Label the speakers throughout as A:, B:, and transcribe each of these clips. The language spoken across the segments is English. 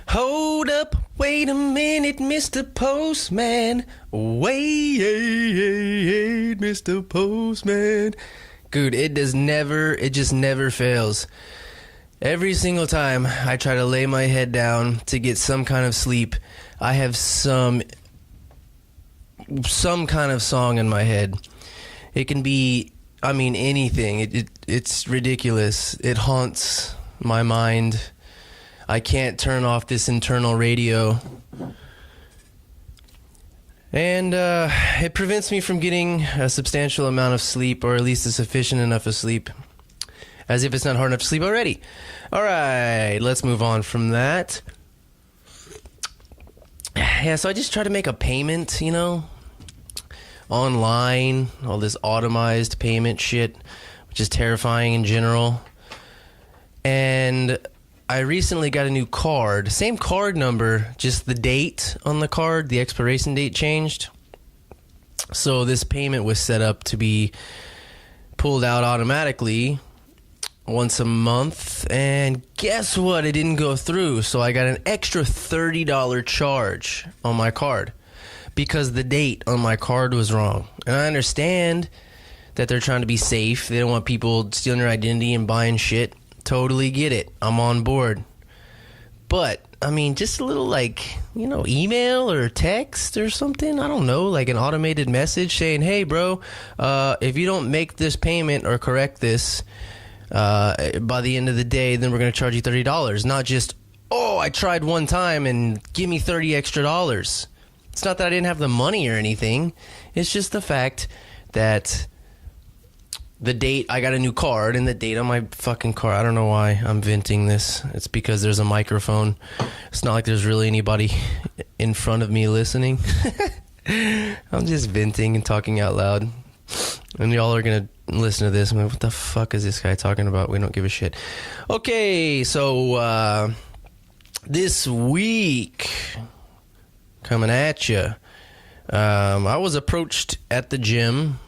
A: Hold up, wait a minute, Mr. Postman. Wait, Mr. Postman. Dude, it just never fails. Every single time I try to lay my head down to get some kind of sleep, I have some kind of song in my head. It can be, anything. It's ridiculous. It haunts my mind. I can't turn off this internal radio. And it prevents me from getting a substantial amount of sleep, or at least a sufficient enough of sleep. As if it's not hard enough to sleep already. All right, let's move on from that. Yeah, so I just try to make a payment, online, all this automized payment shit, which is terrifying in general. And I recently got a new card. Same card number, just the date on the card, the expiration date changed. So this payment was set up to be pulled out automatically once a month. And guess what? It didn't go through. So I got an extra $30 charge on my card because the date on my card was wrong. And I understand that they're trying to be safe. They don't want people stealing your identity and buying shit. Totally get it. I'm on board. But, just a little email or text or something. I don't know, like an automated message saying, hey, bro, if you don't make this payment or correct this by the end of the day, then we're going to charge you $30. Not just, I tried one time and give me $30 extra. It's not that I didn't have the money or anything. It's just the fact that the date, I got a new card, and the date on my fucking card, I don't know why I'm venting this. It's because there's a microphone. It's not like there's really anybody in front of me listening. I'm just venting and talking out loud. And y'all are going to listen to this. I'm like, what the fuck is this guy talking about? We don't give a shit. Okay, so this week, coming at you, I was approached at the gym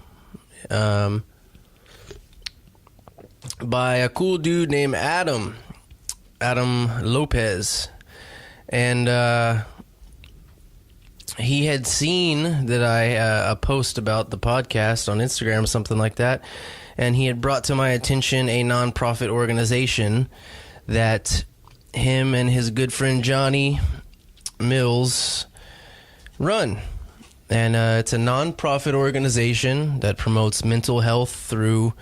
A: by a cool dude named Adam Lopez, and he had seen that I post about the podcast on Instagram or something like that, and he had brought to my attention a nonprofit organization that him and his good friend Johnny Mills run. And it's a nonprofit organization that promotes mental health through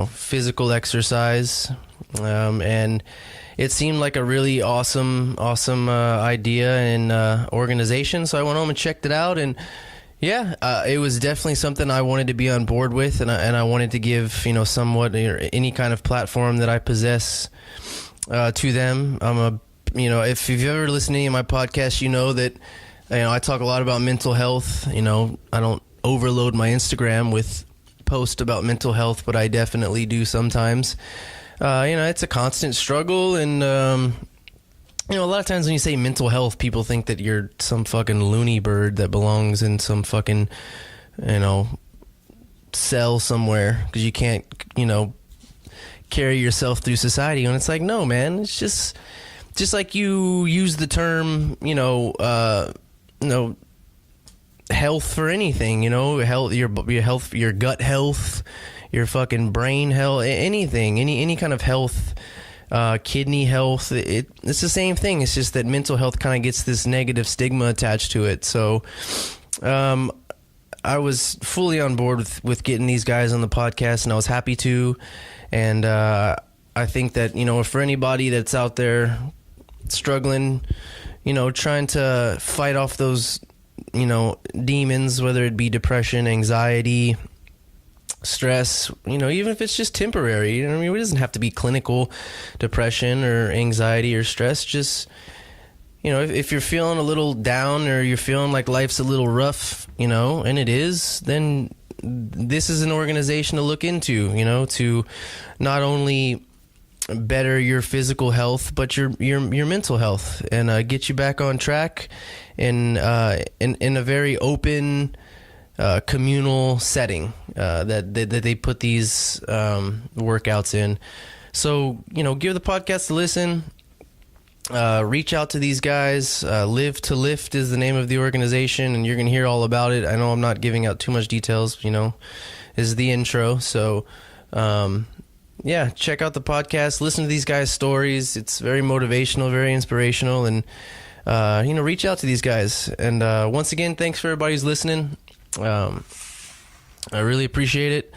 A: physical exercise, and it seemed like a really awesome idea and organization. So I went home and checked it out, and it was definitely something I wanted to be on board with, and I wanted to give somewhat any kind of platform that I possess to them. If you've ever listened to any of my podcasts, you know that I talk a lot about mental health. I don't overload my Instagram with post about mental health, but I definitely do sometimes. It's a constant struggle, and a lot of times when you say mental health, people think that you're some fucking loony bird that belongs in some fucking cell somewhere because you can't carry yourself through society. And it's like, no, man, it's just like you use the term health for anything, health, your health, your gut health, your fucking brain health, anything, any kind of health, kidney health. It's the same thing. It's just that mental health kind of gets this negative stigma attached to it. So, I was fully on board with getting these guys on the podcast, and I was happy to. And, I think that, for anybody that's out there struggling, trying to fight off those demons, whether it be depression, anxiety, stress, even if it's just temporary, it doesn't have to be clinical depression or anxiety or stress. Just, if you're feeling a little down or you're feeling like life's a little rough, and it is, then this is an organization to look into, to not only better your physical health, but your mental health, and get you back on track in a very open, communal setting that they put these workouts in. So give the podcast a listen. reach out to these guys. Live2Lift is the name of the organization, and you're going to hear all about it. I know I'm not giving out too much details, this is the intro. So, check out the podcast. Listen to these guys' stories. It's very motivational, very inspirational, and, reach out to these guys. And once again, thanks for everybody who's listening. I really appreciate it.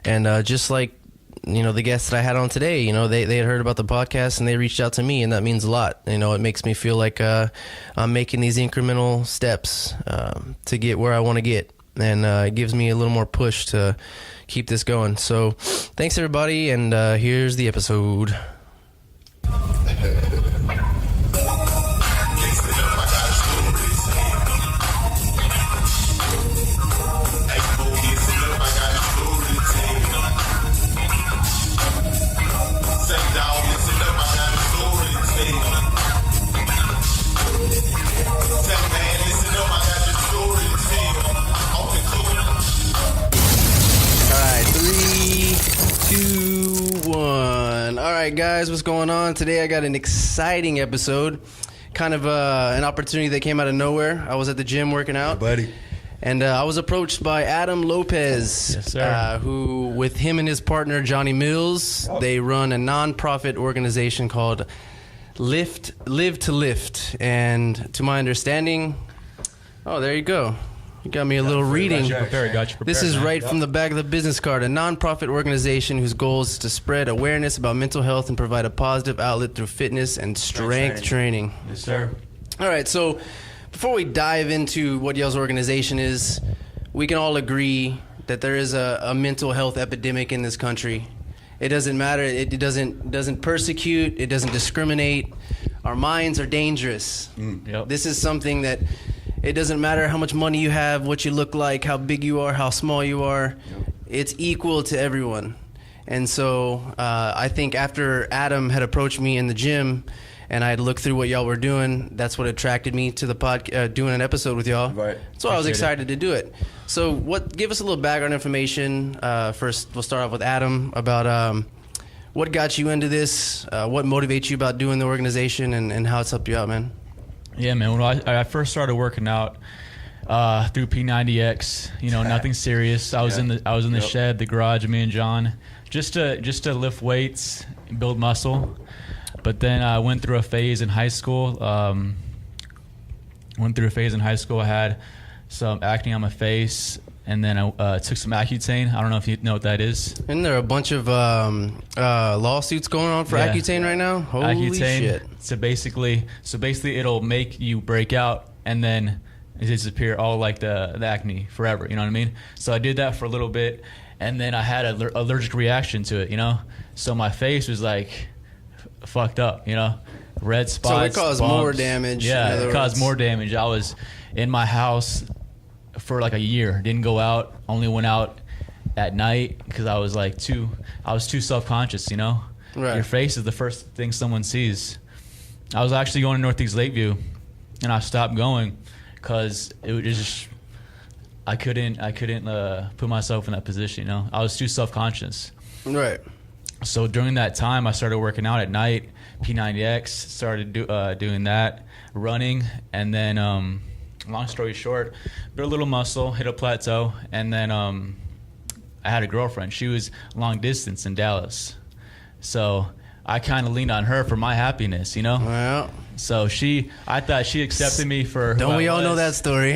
A: And just like, the guests that I had on today, they had heard about the podcast and they reached out to me, and that means a lot. It makes me feel like I'm making these incremental steps to get where I want to get, and it gives me a little more push to keep this going. So thanks, everybody, and here's the episode. Alright guys, what's going on? Today I got an exciting episode, kind of an opportunity that came out of nowhere. I was at the gym working out,
B: hey, buddy,
A: and I was approached by Adam Lopez,
C: yes, sir.
A: Who, with him and his partner Johnny Mills, they run a non-profit organization called Live2Lift. And to my understanding, oh, there you go. You got me a little reading. This is right from the back of the business card. A nonprofit organization whose goal is to spread awareness about mental health and provide a positive outlet through fitness and strength training.
B: Yes, sir.
A: All right, so before we dive into what y'all's organization is, we can all agree that there is a mental health epidemic in this country. It doesn't matter. It doesn't persecute. It doesn't discriminate. Our minds are dangerous.
C: Yep.
A: This is something that... It doesn't matter how much money you have, what you look like, how big you are, how small you are. Yep. It's equal to everyone. And so I think after Adam had approached me in the gym and I had looked through what y'all were doing, that's what attracted me to the doing an episode with y'all.
B: Right.
A: So I was excited to do it. So give us a little background information. First, we'll start off with Adam about what got you into this, what motivates you about doing the organization, and how it's helped you out, man.
C: Yeah, man. When I first started working out through P90X, nothing serious. I was in the shed, the garage, me and John, just to lift weights, build muscle. But then I went through a phase in high school. I had some acne on my face, and then I took some Accutane. I don't know if you know what that is.
A: Isn't there a bunch of lawsuits going on for Accutane right now? Holy
C: Accutane,
A: shit.
C: So basically it'll make you break out and then disappear, all like the acne forever, you know what I mean? So I did that for a little bit, and then I had an allergic reaction to it, So my face was like fucked up, red spots.
A: So it caused
C: bumps.
A: more damage.
C: Yeah, it caused more damage. I was in my house for like a year, didn't go out, only went out at night because I was too self-conscious,
A: Right.
C: Your face is the first thing someone sees. I was actually going to Northeast Lakeview, and I stopped going because it was just I couldn't put myself in that position. I was too self-conscious.
A: Right.
C: So during that time, I started working out at night. P90X, started doing that, running, and then long story short, built a little muscle, hit a plateau, and then I had a girlfriend. She was long distance in Dallas, so I kind of leaned on her for my happiness,
A: Well,
C: so I thought she accepted me for who
A: don't we
C: I
A: all
C: was.
A: know that story?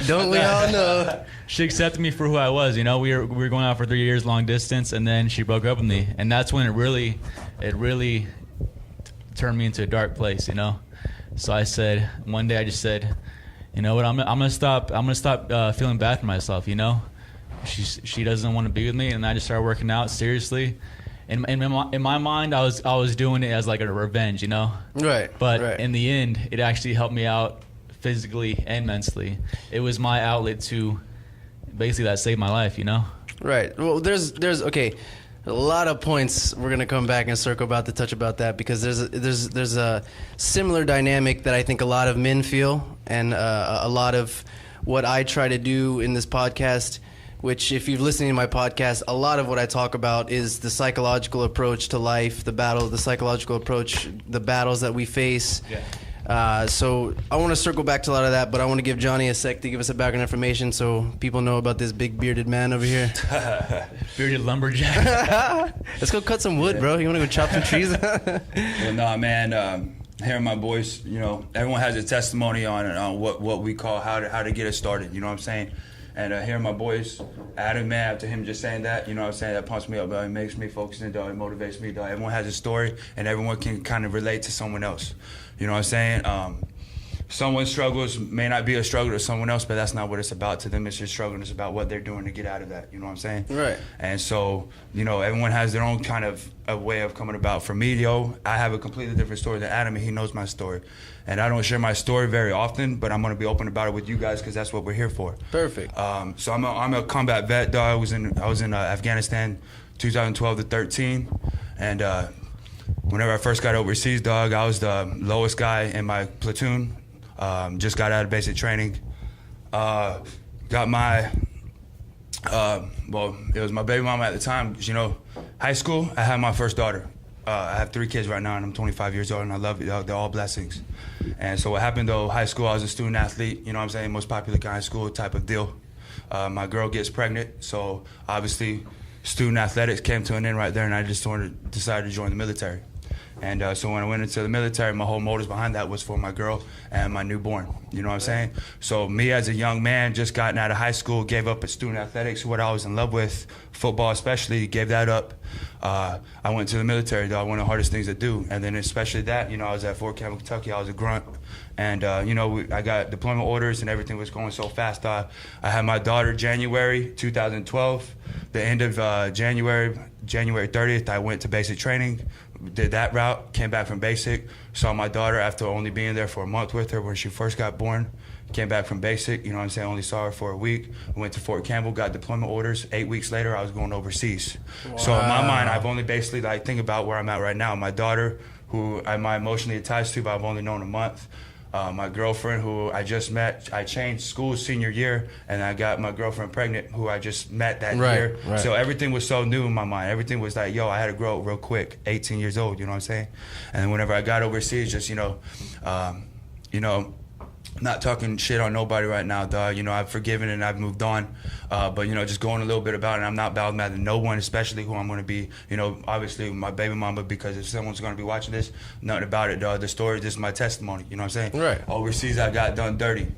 A: Don't we all know?
C: She accepted me for who I was. We were going out for 3 years long distance, and then she broke up with me, and that's when it really turned me into a dark place. So I said one day, I just said, you know what, I'm gonna stop feeling bad for myself. She doesn't want to be with me, and I just started working out seriously. In my mind, I was doing it as like a revenge,
A: Right.
C: But
A: right.
C: in the end, it actually helped me out physically and mentally. It was my outlet to basically that saved my life,
A: Right. Well, there's okay. A lot of points we're gonna come back and circle about to touch about that, because there's a similar dynamic that I think a lot of men feel, and a lot of what I try to do in this podcast which if you've listened to my podcast, a lot of what I talk about is the psychological approach to life, the psychological approach, the battles that we face.
C: Yeah.
A: So I want to circle back to a lot of that, but I want to give Johnny a sec to give us a background information so people know about this big bearded man over here.
C: Bearded lumberjack.
A: Let's go cut some wood, bro. You want to go chop some trees?
B: Well, nah, man. Hearing my voice, you know, everyone has a testimony on what we call how to get it started. You know what I'm saying? And hearing my voice, Adam, man, after him just saying that, you know what I'm saying, that pumps me up, dog. It makes me focus and dog. It motivates me, dog. Everyone has a story, and everyone can kind of relate to someone else. You know what I'm saying? Someone's struggles may not be a struggle to someone else, but that's not what it's about. To them, it's just struggle. It's about what they're doing to get out of that. You know what I'm saying?
A: Right.
B: And so, you know, everyone has their own kind of a way of coming about. For me, yo, I have a completely different story than Adam, and he knows my story. And I don't share my story very often, but I'm going to be open about it with you guys because that's what we're here for.
A: Perfect.
B: So I'm a combat vet, dog. I was in Afghanistan 2012 to 13. And whenever I first got overseas, dog, I was the lowest guy in my platoon. Just got out of basic training. Got my, well, it was my baby mama at the time. 'Cause, you know, high school, I had my first daughter. I have 3 kids right now, and I'm 25 years old, and I love it. They're all blessings. And so what happened, though, high school, I was a student athlete, you know what I'm saying, most popular guy in school type of deal. My girl gets pregnant, so obviously student athletics came to an end right there, and I just decided to join the military. And so when I went into the military, my whole motives behind that was for my girl and my newborn. You know what I'm saying? So me as a young man, just gotten out of high school, gave up at student athletics, what I was in love with, football especially, gave that up. I went to the military, though, one of the hardest things to do. And then especially that, you know, I was at Fort Campbell, Kentucky, I was a grunt. And, you know, I got deployment orders and everything was going so fast. I had my daughter January 2012. The end of January 30th, I went to basic training. Did that route, came back from basic, saw my daughter after only being there for a month with her when she first got born. Came back from basic, you know what I'm saying, only saw her for a week. Went to Fort Campbell, got deployment orders. 8 weeks later, I was going overseas. Wow. So in my mind, I've only basically, like, think about where I'm at right now. My daughter, who I'm emotionally attached to, but I've only known a month. My girlfriend, who I just met, I changed schools senior year, and I got my girlfriend pregnant, who I just met that year. Right. So everything was so new in my mind. Everything was like, yo, I had to grow up real quick, 18 years old, you know what I'm saying? And whenever I got overseas, just, not talking shit on nobody right now, dog. You know, I've forgiven and I've moved on. But, you know, just going a little bit about it. I'm not bad mad to no one, especially who I'm going to be, you know, obviously my baby mama, because if someone's going to be watching this, nothing about it, dog. The story, this is my testimony, you know what I'm saying?
A: Right.
B: Overseas, I got done dirty.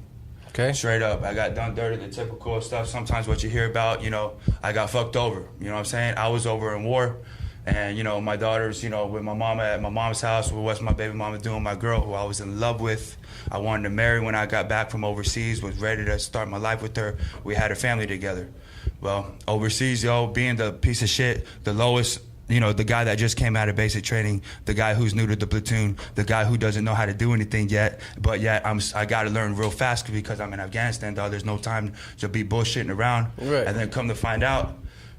A: Okay.
B: Straight up. I got done dirty, the typical stuff. Sometimes what you hear about, you know, I got fucked over. You know what I'm saying? I was over in war. And, you know, my daughter's, you know, with my mama at my mom's house, with what's my baby mama doing, my girl, who I was in love with. I wanted to marry when I got back from overseas, was ready to start my life with her. We had a family together. Well, overseas, yo, being the piece of shit, the lowest, you know, the guy that just came out of basic training, the guy who's new to the platoon, the guy who doesn't know how to do anything yet, but yet I got to learn real fast because I'm in Afghanistan, dog. There's no time to be bullshitting around. Right. And then come to find out,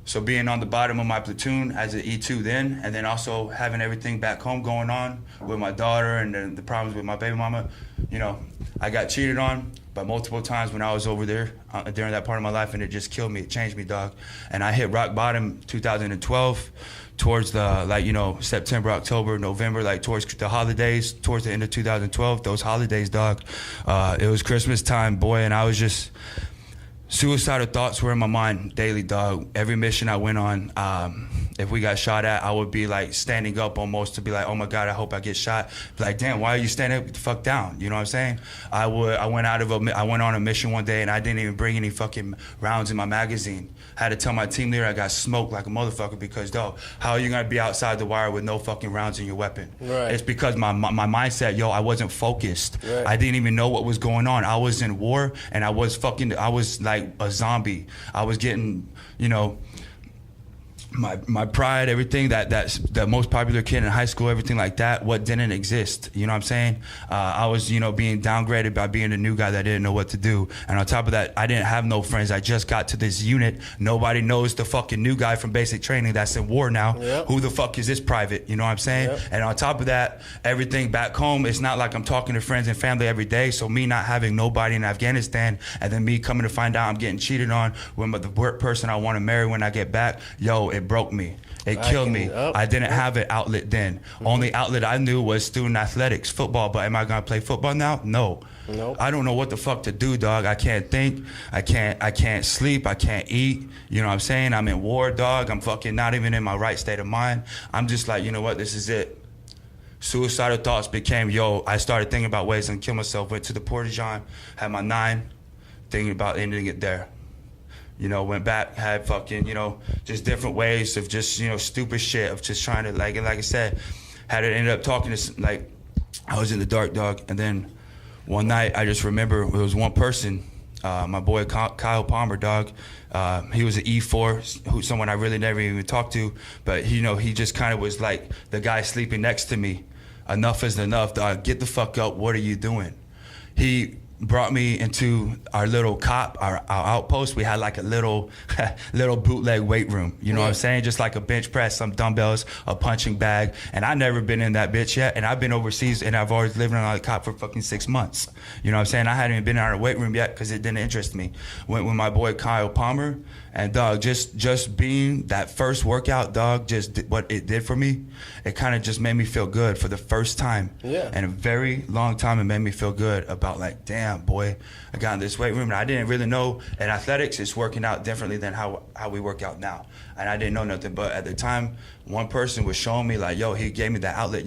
B: so being on the bottom of my platoon as an E2 then, and then also having everything back home going on with my daughter and the problems with my baby mama, you know, I got cheated on by multiple times when I was over there during that part of my life, and it just killed me. It changed me, dog. And I hit rock bottom 2012 towards the, like, you know, September, October, November, like towards the holidays, towards the end of 2012, those holidays, dog. It was Christmas time, boy, and I was just... Suicidal thoughts were in my mind daily, dog. Every mission I went on, if we got shot at, I would be like standing up almost to be like, oh my God, I hope I get shot. Like, damn, why are you standing the fuck down? You know what I'm saying? I went on a mission one day and I didn't even bring any fucking rounds in my magazine. I had to tell my team leader I got smoked like a motherfucker because, dog, how are you gonna be outside the wire with no fucking rounds in your weapon? Right. It's because my mindset, yo, I wasn't focused. Right. I didn't even know what was going on. I was in war and I was like a zombie. I was getting, you know, my pride, everything that's the most popular kid in high school, everything like that, what didn't exist, you know what I'm saying? I was, being downgraded by being a new guy that didn't know what to do. And on top of that, I didn't have no friends. I just got to this unit. Nobody knows the fucking new guy from basic training that's in war now.
A: Yep.
B: Who the fuck is this private? You know what I'm saying?
A: Yep.
B: And on top of that, everything back home, it's not like I'm talking to friends and family every day. So me not having nobody in Afghanistan, and then me coming to find out I'm getting cheated on with the work person I want to marry when I get back, it broke me. It killed me. I didn't have an outlet then. Only outlet I knew was student athletics, football. But am I gonna play football now? No.
A: Nope.
B: I don't know what the fuck to do, dog. I can't think. I can't sleep. I can't eat. You know what I'm saying? I'm in war, dog. I'm fucking not even in my right state of mind. I'm just like, you know what? This is it. Suicidal thoughts became, I started thinking about ways to kill myself. Went to the Porta-John, had my 9, thinking about ending it there. Went back, had fucking, just different ways of just, stupid shit of just trying to, like I said, had it ended up talking to, I was in the dark, dog. And then one night, I just remember it was one person, my boy Kyle Palmer, dog. He was an E4, someone I really never even talked to. But, he just kind of was like the guy sleeping next to me. Enough is enough, dog. Get the fuck up. What are you doing? He brought me into our little our outpost. We had like a little bootleg weight room. You know what I'm saying? Just like a bench press, some dumbbells, a punching bag. And I never been in that bitch yet. And I've been overseas and I've always lived on a cot for fucking 6 months. You know what I'm saying? I hadn't even been in our weight room yet because it didn't interest me. Went with my boy Kyle Palmer. And dog, just being that first workout, dog, just what it did for me, it kind of just made me feel good for the first time.
A: Yeah.
B: In a very long time, it made me feel good about like, damn, boy, I got in this weight room. And I didn't really know in athletics, it's working out differently than how we work out now. And I didn't know nothing. But at the time, one person was showing me like, he gave me that outlet.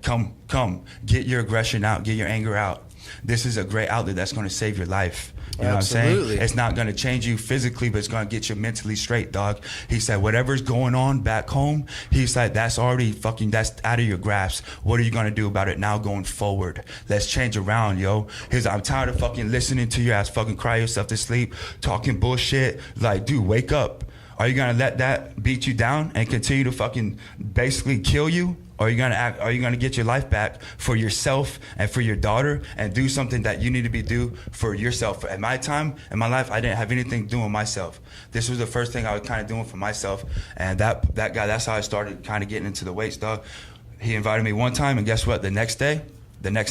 B: Come, get your aggression out, get your anger out. This is a great outlet that's going to save your life. You know what I'm saying? It's not going to change you physically, but it's going to get you mentally straight, dog. He said, whatever's going on back home, he's like, that's already that's out of your grasp. What are you going to do about it now going forward? Let's change around, He's like, I'm tired of fucking listening to your ass fucking cry yourself to sleep, talking bullshit. Like, dude, wake up. Are you going to let that beat you down and continue to fucking basically kill you? Or are you gonna get your life back for yourself and for your daughter and do something that you need to do for yourself? At my time, in my life, I didn't have anything to do with myself. This was the first thing I was kind of doing for myself. And that guy, that's how I started kind of getting into the weights, dog. He invited me one time, and guess what? The next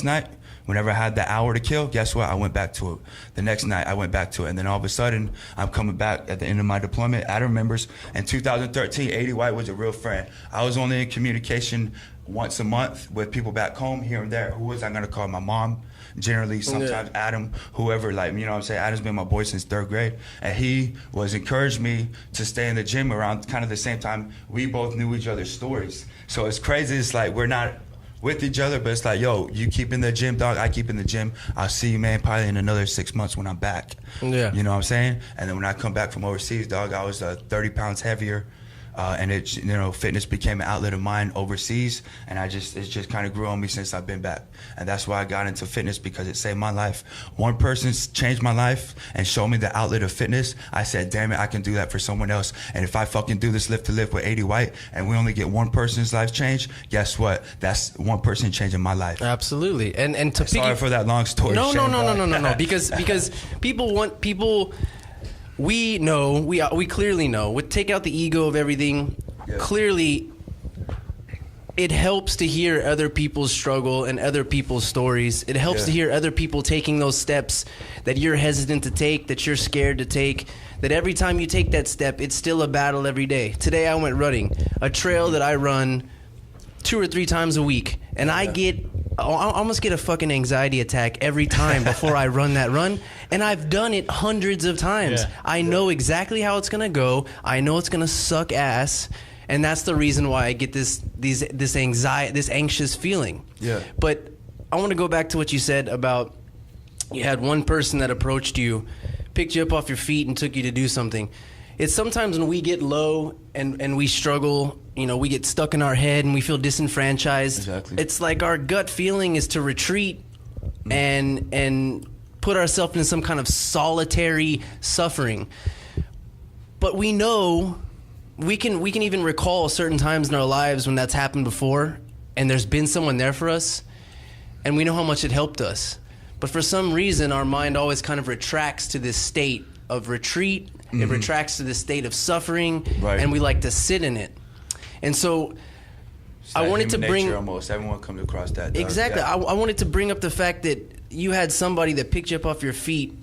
B: night, whenever I had the hour to kill, guess what? I went back to it. The next night, I went back to it. And then all of a sudden, I'm coming back at the end of my deployment. Adam remembers in 2013, 80 White was a real friend. I was only in communication once a month with people back home, here and there. Who was I going to call? My mom, generally, sometimes Adam, whoever. Like, you know what I'm saying? Adam's been my boy since 3rd grade. And he was encouraged me to stay in the gym around kind of the same time. We both knew each other's stories. So it's crazy. It's like we're not with each other, but it's like, you keep in the gym, dog, I keep in the gym. I'll see you, man, probably in another 6 months when I'm back. Yeah. You know what I'm saying? And then when I come back from overseas, dog, I was 30 pounds heavier. And fitness became an outlet of mine overseas, and it just kind of grew on me since I've been back. And that's why I got into fitness, because it saved my life. One person's changed my life and showed me the outlet of fitness. I said, damn it, I can do that for someone else. And if I fucking do this Live2Lift with 80 White, and we only get one person's life changed, guess what? That's one person changing my life.
A: Absolutely. And to
B: sorry for that long story.
A: No. Because people. We know, we clearly know. Take out the ego of everything. Yeah. Clearly, it helps to hear other people's struggle and other people's stories. It helps to hear other people taking those steps that you're hesitant to take, that you're scared to take. That every time you take that step, it's still a battle every day. Today I went running, a trail that I run 2 or 3 times a week, and I almost get a fucking anxiety attack every time before I run that run. And I've done it hundreds of times. Yeah. I know exactly how it's gonna go. I know it's gonna suck ass, and that's the reason why I get this anxiety, this anxious feeling. Yeah. But I want to go back to what you said about you had one person that approached you, picked you up off your feet, and took you to do something. It's sometimes when we get low and we struggle, we get stuck in our head and we feel disenfranchised. Exactly. It's like our gut feeling is to retreat and put ourselves in some kind of solitary suffering. But we know we can even recall certain times in our lives when that's happened before, and there's been someone there for us, and we know how much it helped us. But for some reason, our mind always kind of retracts to this state of retreat. It retracts to this state of suffering, and we like to sit in it. And so I wanted to bring...
B: almost. Everyone comes across that. Dog.
A: Exactly.
B: Yeah.
A: I wanted to bring up the fact that you had somebody that picked you up off your feet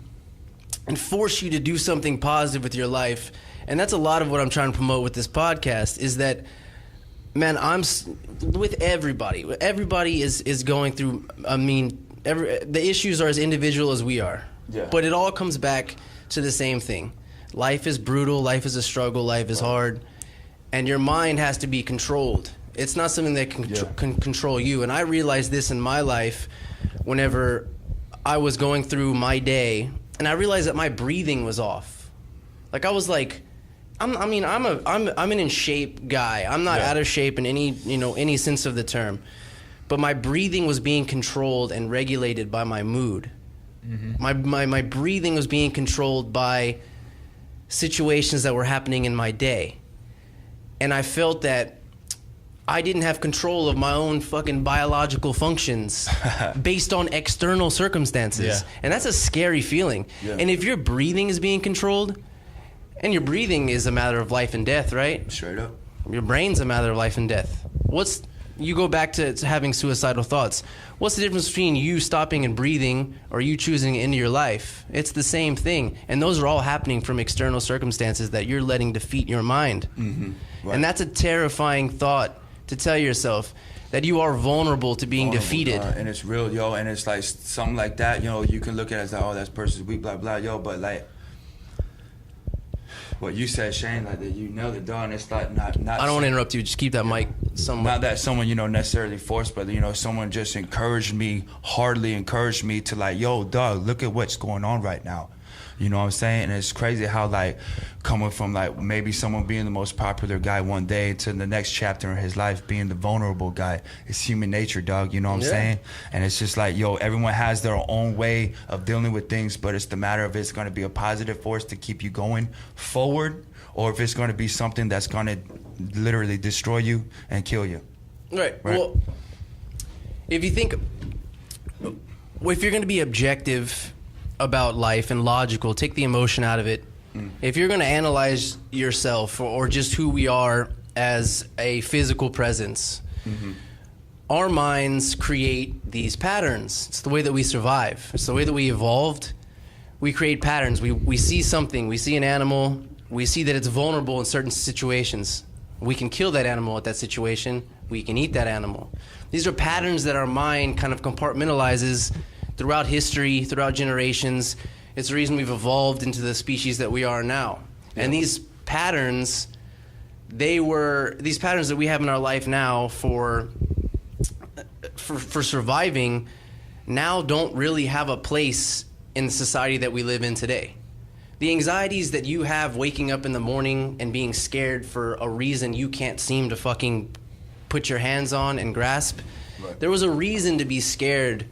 A: and forced you to do something positive with your life. And that's a lot of what I'm trying to promote with this podcast, is that, man, with everybody. Everybody is going through, I mean, the issues are as individual as we are.
B: Yeah.
A: But it all comes back to the same thing. Life is brutal, life is a struggle, life is hard, and your mind has to be controlled. It's not something that can control you. And I realized this in my life whenever I was going through my day, and I realized that my breathing was off. Like, I was like, I'm an in shape guy. I'm not out of shape in any sense of the term. But my breathing was being controlled and regulated by my mood. My breathing was being controlled by situations that were happening in my day. And I felt that I didn't have control of my own fucking biological functions based on external circumstances.
C: Yeah.
A: And that's a scary feeling.
B: Yeah.
A: And if your breathing is being controlled, and your breathing is a matter of life and death, right?
B: Straight up.
A: Your brain's a matter of life and death. You go back to having suicidal thoughts. What's the difference between you stopping and breathing or you choosing into your life? It's the same thing. And those are all happening from external circumstances that you're letting defeat your mind.
B: Right.
A: And that's a terrifying thought to tell yourself, that you are vulnerable to being defeated.
B: And it's real, yo. And it's like something like that, you can look at it as like, oh, that person's weak, blah, blah, yo. But like, what you said, Shane, like that you nailed it, dog. And it's like not.
A: I don't want to interrupt you. Just keep that mic somewhere.
B: Not that someone, necessarily forced, but, someone just hardly encouraged me to like, yo, dog, look at what's going on right now. You know what I'm saying? And it's crazy how, like, coming from, like, maybe someone being the most popular guy one day to the next chapter in his life being the vulnerable guy. It's human nature, dog. You know what I'm saying? And it's just like, yo, everyone has their own way of dealing with things, but it's the matter of it's going to be a positive force to keep you going forward, or if it's going to be something that's going to literally destroy you and kill you.
A: Right. Well, if you're going to be objective about life and logical, take the emotion out of it. If you're going to analyze yourself or just who we are as a physical presence, our minds create these patterns. It's the way that we survive. It's the way that we evolved. We create patterns. We see something. We see an animal. We see that it's vulnerable in certain situations. We can kill that animal at that situation. We can eat that animal. These are patterns that our mind kind of compartmentalizes throughout history, throughout generations. It's the reason we've evolved into the species that we are now. And these patterns that we have in our life now for surviving now don't really have a place in the society that we live in today. The anxieties that you have waking up in the morning and being scared for a reason you can't seem to fucking put your hands on and grasp. There was a reason to be scared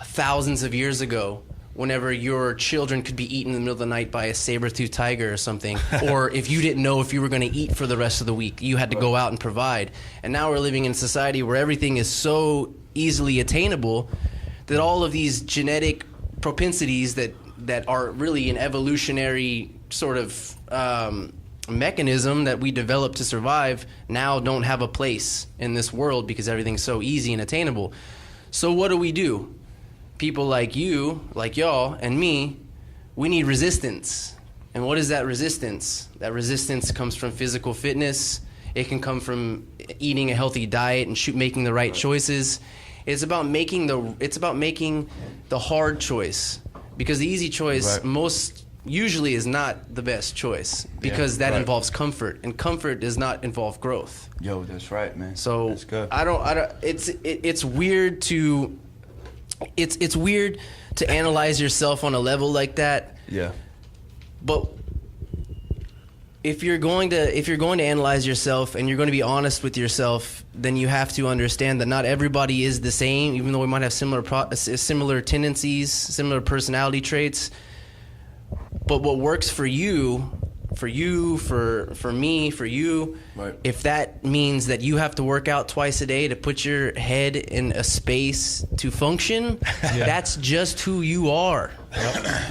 A: thousands of years ago, whenever your children could be eaten in the middle of the night by a saber-toothed tiger or something, or if you didn't know if you were going to eat for the rest of the week, you had to go out and provide. And now we're living in a society where everything is so easily attainable that all of these genetic propensities that are really an evolutionary sort of mechanism that we developed to survive now don't have a place in this world because everything's so easy and attainable. So what do? People like you, like y'all, and me, we need resistance. And what is that resistance? That resistance comes from physical fitness. It can come from eating a healthy diet and making the right choices. It's about making the hard choice, because the easy choice usually is not the best choice, because that involves comfort, and comfort does not involve growth.
B: Yo, that's right, man.
A: So
B: that's good.
A: It's weird to. It's weird to analyze yourself on a level like that.
B: Yeah.
A: But if you're going to analyze yourself and you're going to be honest with yourself, then you have to understand that not everybody is the same, even though we might have similar tendencies, similar personality traits. But what works for you, for you, for me, for you,
D: Right.
A: if that means that you have to work out twice a day to put your head in a space to function, that's just who you are.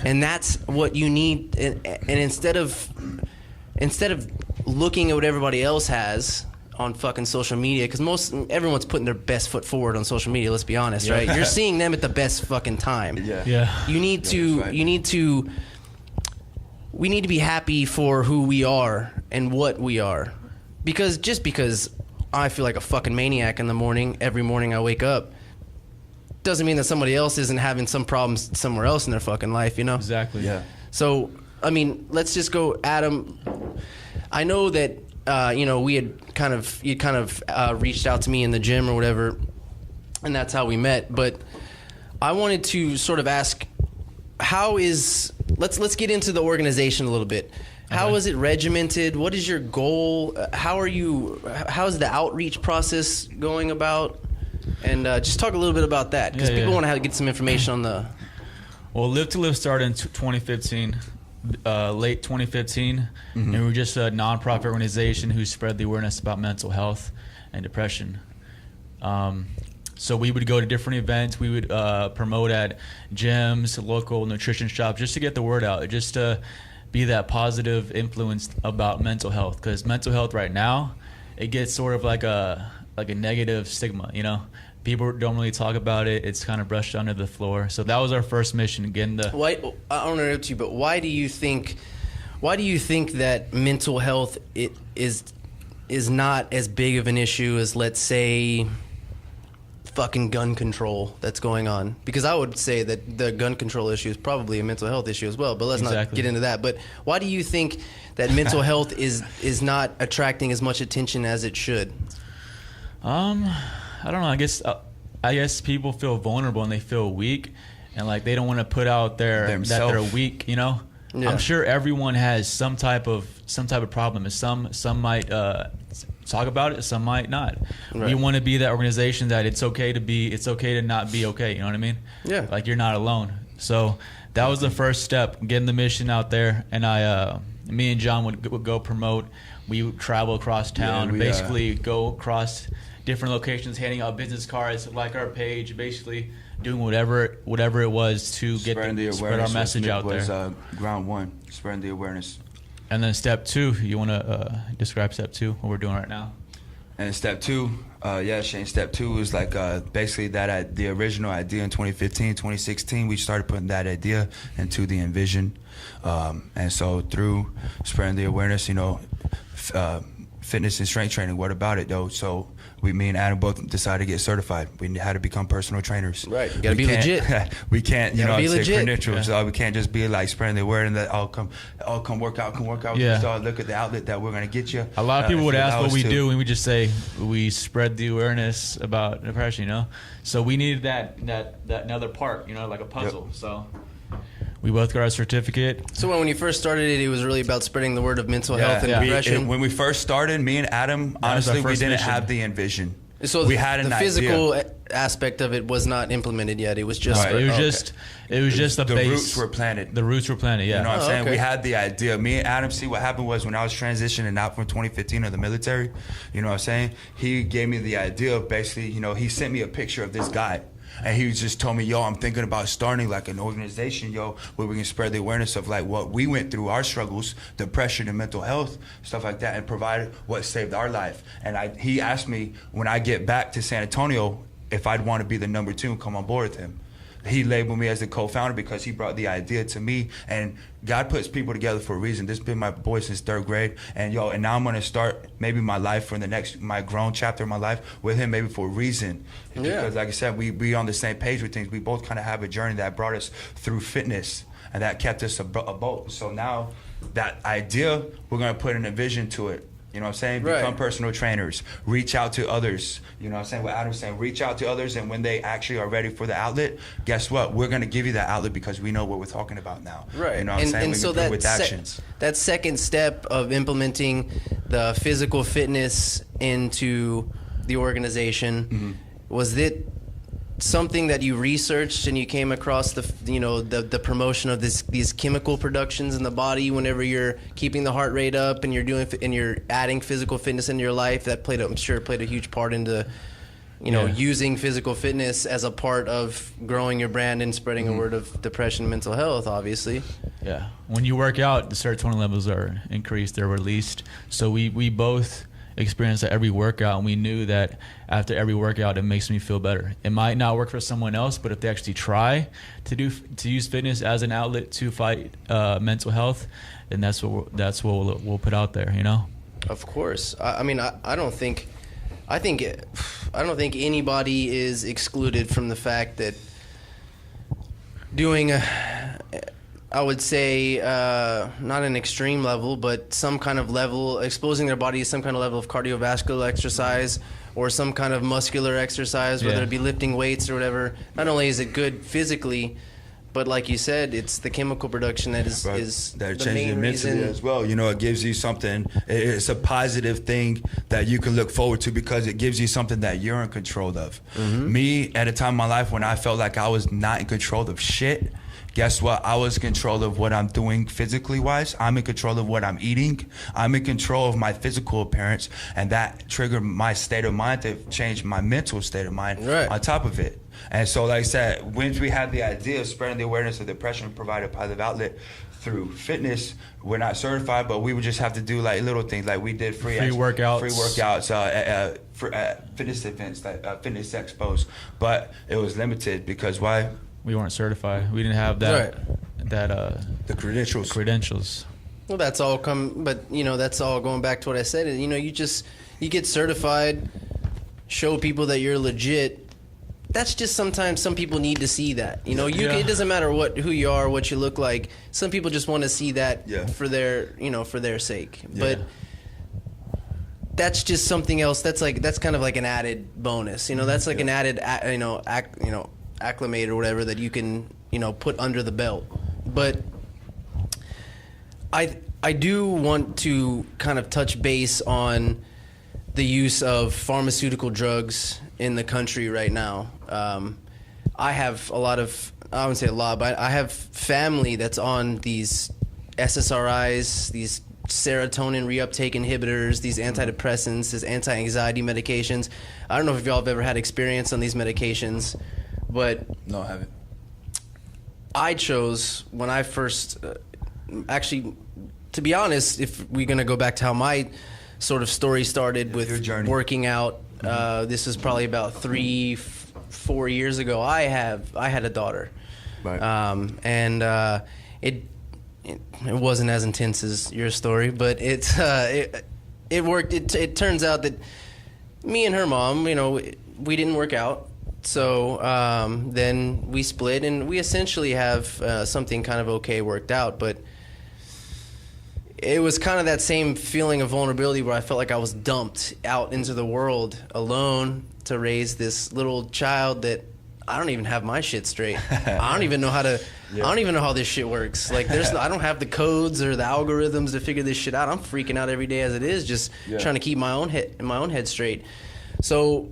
A: And that's what you need. And instead of looking at what everybody else has on fucking social media, because everyone's putting their best foot forward on social media, let's be honest, right? You're seeing them at the best fucking time. We need to be happy for who we are and what we are. Because just because I feel like a fucking maniac in the morning, every morning I wake up, doesn't mean that somebody else isn't having some problems somewhere else in their fucking life, you know?
C: Exactly.
D: Yeah.
A: So, I mean, let's just go, Adam. I know that you'd kind of reached out to me in the gym or whatever, and that's how we met. But I wanted to sort of ask, let's get into the organization a little bit. How is it regimented? What is your goal? How's the outreach process going about? And just talk a little bit about that, because people want to get some information on the.
C: Well, Live2Lift started in 2015. Late 2015, and we were just a nonprofit organization who spread the awareness about mental health and depression. So we would go to different events. We would promote at gyms, local nutrition shops, just to get the word out, just to be that positive influence about mental health. Because mental health right now, it gets sort of like a negative stigma, you know? People don't really talk about it. It's kind of brushed under the floor. So that was our first mission, getting the.
A: Why, I don't want to interrupt you, but why do you think that mental health is not as big of an issue as, let's say, fucking gun control that's going on? Because I would say that the gun control issue is probably a mental health issue as well. But let's not get into that. But why do you think that mental health is not attracting as much attention as it should?
C: I don't know. I guess people feel vulnerable and they feel weak, and like they don't want to put out that they're weak. You know, I'm sure everyone has some type of problem, and some might talk about it, some might not.
A: Right.
C: We want to be that organization that it's okay to not be okay. You know what I mean?
A: Yeah.
C: Like you're not alone. So that was the first step, getting the mission out there, and me and John would go promote. We would travel across town, basically go across different locations, handing out business cards, like our page, basically doing whatever it was to spread our message out there.
B: Was ground one, spreading the awareness.
C: And then step 2, you want to describe step 2, what we're doing right now?
B: And step 2, Shane, step 2 was like basically the original idea in 2015, 2016, we started putting that idea into the Envision. And so through spreading the awareness, fitness and strength training, what about it though? So me and Adam both decided to get certified. We had to become personal trainers.
A: Right, you gotta be legit.
B: We can't,
A: say
B: credentials. We can't just be like spreading the word and that come work out.
C: Yeah.
B: So look at the outlet that we're gonna get you.
C: A lot of people would ask what we do, and we just say we spread the awareness about depression. So we needed that another part, like a puzzle.
B: Yep.
C: So we both got our certificate.
A: So when you first started it was really about spreading the word of mental health and depression.
B: When we first started, me and Adam, honestly, we didn't have the Envision.
A: So
B: we had
A: the physical aspect of it was not implemented yet. It was just
B: it was just the base. Roots were planted.
C: The roots were planted. Yeah.
B: You know what I'm saying? Okay. We had the idea. Me and Adam, see what happened was when I was transitioning out from 2015 to the military. You know what I'm saying? He gave me the idea of basically, he sent me a picture of this guy. And he just told me, yo, I'm thinking about starting like an organization, where we can spread the awareness of like what we went through, our struggles, depression and mental health, stuff like that, and provide what saved our life. And he asked me when I get back to San Antonio if I'd want to be the number 2 and come on board with him. He labeled me as the co-founder because he brought the idea to me, and God puts people together for a reason. This has been my boy since 3rd grade, and now I'm gonna start maybe my life for my grown chapter of my life with him, maybe for a reason. Because like I said, we on the same page with things. We both kind of have a journey that brought us through fitness, and that kept us both. So now that idea, we're gonna put in a vision to it. You know what I'm saying?
A: Right.
B: Become personal trainers. Reach out to others. You know what I'm saying? What Adam's saying, reach out to others, and when they actually are ready for the outlet, guess what? We're going to give you that outlet because we know what we're talking about now.
A: Right.
B: You know what I'm saying?
A: And
B: we
A: so
B: can prove with actions.
A: That second step of implementing the physical fitness into the organization, was it something that you researched and you came across the promotion of these chemical productions in the body whenever you're keeping the heart rate up and you're adding physical fitness into your life? That I'm sure played a huge part into using physical fitness as a part of growing your brand and spreading a word of depression and mental health, obviously.
C: Yeah. When you work out, the serotonin levels are increased, they're released. So we both experienced that every workout, and we knew that after every workout, it makes me feel better. It might not work for someone else, but if they actually try to use fitness as an outlet to fight mental health, then that's what we'll put out there,
A: Of course. I don't think anybody is excluded from the fact that doing I would say not an extreme level, but some kind of level, exposing their body to some kind of level of cardiovascular exercise or some kind of muscular exercise, whether it be lifting weights or whatever. Not only is it good physically, but like you said, it's the chemical production that is
B: that
A: the main reason
B: as well. It gives you something. It's a positive thing that you can look forward to because it gives you something that you're in control of. Me, at a time in my life when I felt like I was not in control of shit, guess what? I was in control of what I'm doing physically wise. I'm in control of what I'm eating. I'm in control of my physical appearance, and that triggered my state of mind to change my mental state of mind on top of it. And so, like I said, once we had the idea of spreading the awareness of depression, provide a positive outlet through fitness, we're not certified, but we would just have to do like little things, like we did free workouts, fitness events, fitness expos, but it was limited because why?
C: We weren't certified. We didn't have that
B: the credentials.
A: Well, that's all that's all going back to what I said. You get certified, show people that you're legit. That's just sometimes some people need to see that. It doesn't matter who you are, what you look like. Some people just want to see that for their sake. Yeah. But that's just something else. That's kind of like an added bonus. That's like an added acclimate or whatever that you can put under the belt. But I do want to kind of touch base on the use of pharmaceutical drugs in the country right now. I have I wouldn't say a lot, but I have family that's on these SSRIs, these serotonin reuptake inhibitors, these antidepressants, these anti-anxiety medications. I don't know if y'all have ever had experience on these medications, but
B: no, I haven't.
A: I chose when I first, actually, to be honest, if we're going to go back to how my sort of story started with working out, this was probably about 3-4 years ago. I had a daughter, right. And it wasn't as intense as your story, but it worked. It turns out that me and her mom, we didn't work out. So then we split, and we essentially have something kind of okay worked out. But it was kind of that same feeling of vulnerability where I felt like I was dumped out into the world alone to raise this little child that I don't even have my shit straight. I don't even know how to. I don't even know how this shit works. Like, I don't have the codes or the algorithms to figure this shit out. I'm freaking out every day as it is, just trying to keep my own head straight. So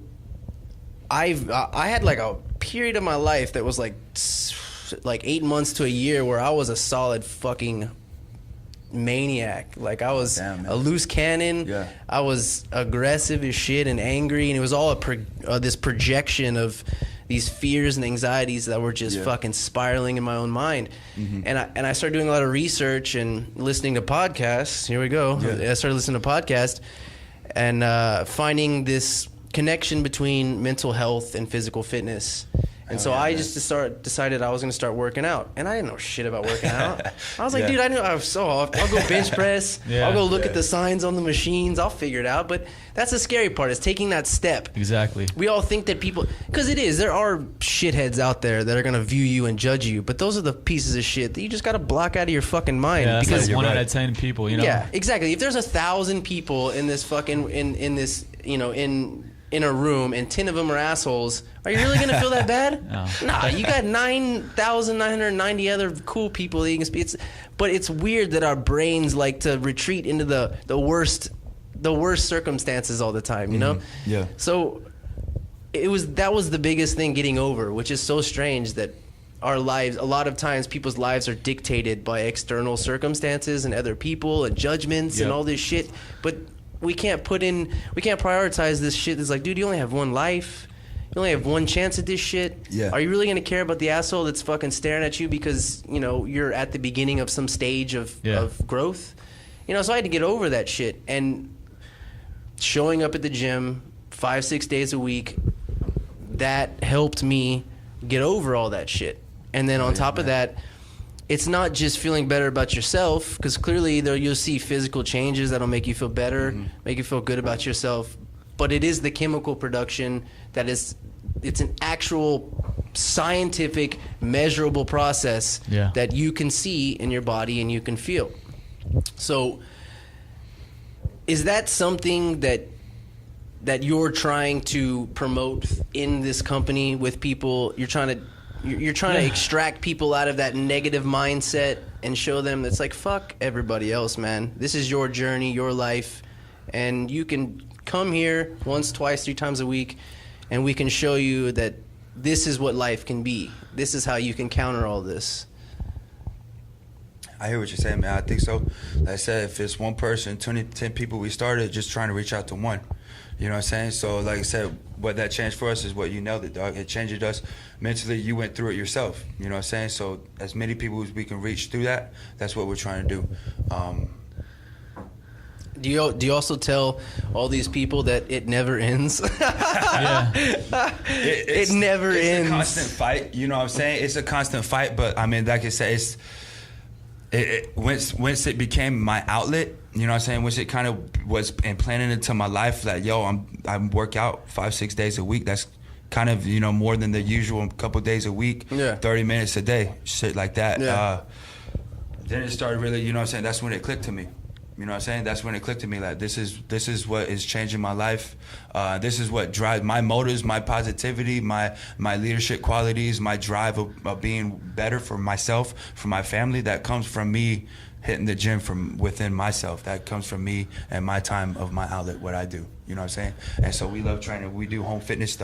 A: I had like a period of my life that was like 8 months to a year where I was a solid fucking maniac. Like, I was a loose cannon. Yeah. I was aggressive as shit and angry, and it was all this projection of these fears and anxieties that were just fucking spiraling in my own mind. Mm-hmm. And I started doing a lot of research and listening to podcasts. Here we go. Yeah. I started listening to podcasts and finding this connection between mental health and physical fitness. And so I just decided I was going to start working out. And I didn't know shit about working out. I was like, dude, I'll go bench press. I'll go look at the signs on the machines. I'll figure it out. But that's the scary part, is taking that step.
C: Exactly.
A: We all think that people, because there are shitheads out there that are going to view you and judge you. But those are the pieces of shit that you just got to block out of your fucking mind.
C: Yeah,
A: because
C: like 1 out of 10 people,
A: Yeah, exactly. If there's 1,000 people in this fucking, in this, in a room and 10 of them are assholes, are you really gonna feel that bad?
C: No.
A: Nah, you got 9,990 other cool people that you can speak. But it's weird that our brains like to retreat into the worst circumstances all the time, you know?
B: Yeah.
A: So that was the biggest thing getting over, which is so strange that our lives, a lot of times people's lives are dictated by external circumstances and other people and judgments and all this shit. But we can't prioritize this shit. It's like, dude, you only have one life. You only have one chance at this shit.
B: Yeah.
A: Are you really going to care about the asshole that's fucking staring at you because, you know, you're at the beginning of some stage of growth? You know, so I had to get over that shit. And showing up at the gym 5-6 days a week, that helped me get over all that shit. And then on top of that, it's not just feeling better about yourself, because clearly you'll see physical changes that'll make you feel better, make you feel good about yourself. But it is the chemical production that it's an actual scientific, measurable process that you can see in your body and you can feel. So is that something that you're trying to promote in this company with people? You're trying to extract people out of that negative mindset and show them that's like, fuck everybody else, man. This is your journey, your life, and you can come here once, twice, 3 times a week, and we can show you that this is what life can be. This is how you can counter all this.
B: I hear what you're saying, man. I think so. Like I said, if it's one person, 10 people, we started just trying to reach out to one. You know what I'm saying? So, like I said, what that changed for us is what you nailed it, dog. It changed us mentally. You went through it yourself. You know what I'm saying? So, as many people as we can reach through that, that's what we're trying to do.
A: Do you also tell all these people that it never ends? It never ends.
B: It's a constant fight. You know what I'm saying? It's a constant fight. But I mean, like I said, once it became my outlet, you know what I'm saying? Once it kind of was implanted into my life, like, yo, I work out 5-6 days a week. That's kind of, you know, more than the usual couple days a week. 30 minutes a day, shit like that. Then it started really, you know what I'm saying? That's when it clicked to me. You know what I'm saying? That's when it clicked to me. Like, this is what is changing my life. This is what drives my motives, my positivity, my leadership qualities, my drive of being better for myself, for my family. That comes from me hitting the gym from within myself. That comes from me and my time of my outlet, what I do. You know what I'm saying? And so we love training. We do home fitness.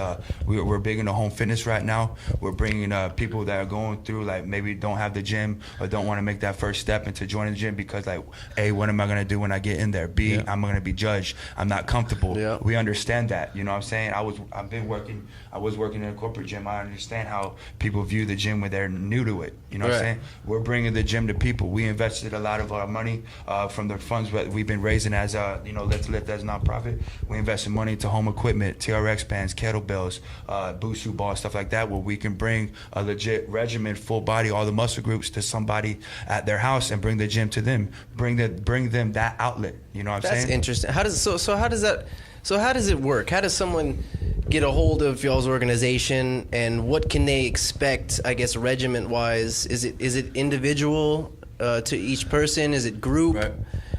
B: We're big into home fitness right now. We're bringing people that are going through, like, maybe don't have the gym or don't want to make that first step into joining the gym because, like, A, what am I going to do when I get in there? B, I'm going to be judged. I'm not comfortable. We understand that. You know what I'm saying? I was working in a corporate gym. I understand how people view the gym when they're new to it. You know what I'm saying? We're bringing the gym to people. We invested a lot of our money from the funds that we've been raising as, Live2Lift as a nonprofit. We invested money into home equipment, TRX bands, kettlebells, Busu balls, stuff like that, where we can bring a legit regimen, full body, all the muscle groups to somebody at their house and bring the gym to them, bring them that outlet. You know what I'm saying?
A: That's interesting. How does it work? How does someone get a hold of y'all's organization, and what can they expect, I guess, regiment-wise? Is it individual to each person? Is it group?
B: Right.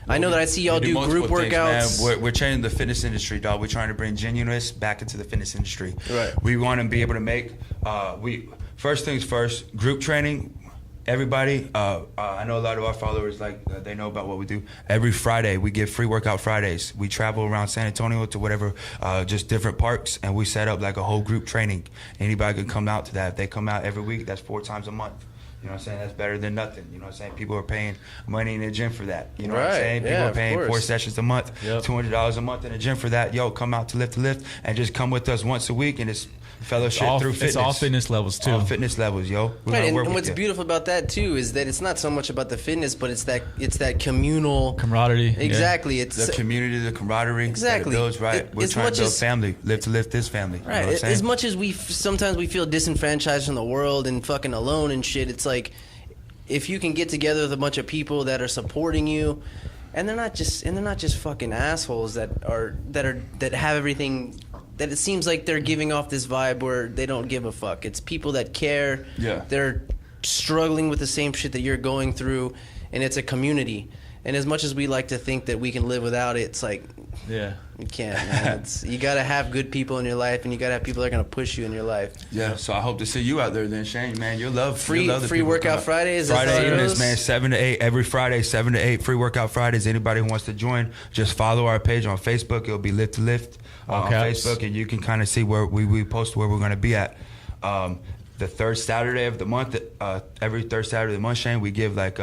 A: I know that I see y'all do group workouts.
B: Man. We're changing the fitness industry, dog. We're trying to bring genuineness back into the fitness industry.
A: Right.
B: We want to be able to make, first things first, group training. Everybody, I know a lot of our followers, they know about what we do. Every Friday, we give free workout Fridays. We travel around San Antonio to whatever, just different parks, and we set up like a whole group training. Anybody can come out to that. If they come out every week, that's 4 times a month. You know what I'm saying? That's better than nothing. You know what I'm saying? People are paying money in the gym for that. You know what I'm saying? People are paying 4 sessions a month, $200 a month in the gym for that. Yo, come out to Live2Lift and just come with us once a week, and it's fellowship through fitness.
C: It's all fitness levels too.
B: All fitness levels, yo.
A: Right, and what's beautiful about that too is that it's not so much about the fitness, but it's that communal
C: camaraderie.
A: Exactly,
B: it's the community, the camaraderie.
A: Exactly,
B: that it builds, right? We're trying to build family. Live2Lift this family.
A: Right.
B: You know
A: as much as sometimes we feel disenfranchised from the world and fucking alone and shit, it's like, if you can get together with a bunch of people that are supporting you, and they're not just fucking assholes that have everything, that it seems like they're giving off this vibe where they don't give a fuck. It's people that care.
B: Yeah.
A: They're struggling with the same shit that you're going through, and it's a community. And as much as we like to think that we can live without it, it's like, You can't, man. You gotta have good people in your life, and you gotta have people that are gonna push you in your life.
B: Yeah, so I hope to see you out there then, Shane. Man, you'll love
A: free
B: the
A: free
B: people
A: workout Fridays.
B: Friday evenings, man, 7 to 8 every Friday, 7 to 8 free workout Fridays. Anybody who wants to join, just follow our page on Facebook. It'll be Live2Lift on Facebook, and you can kind of see where we post where we're gonna be at. The third Saturday of the month, every third Saturday of the month, Shane, we give like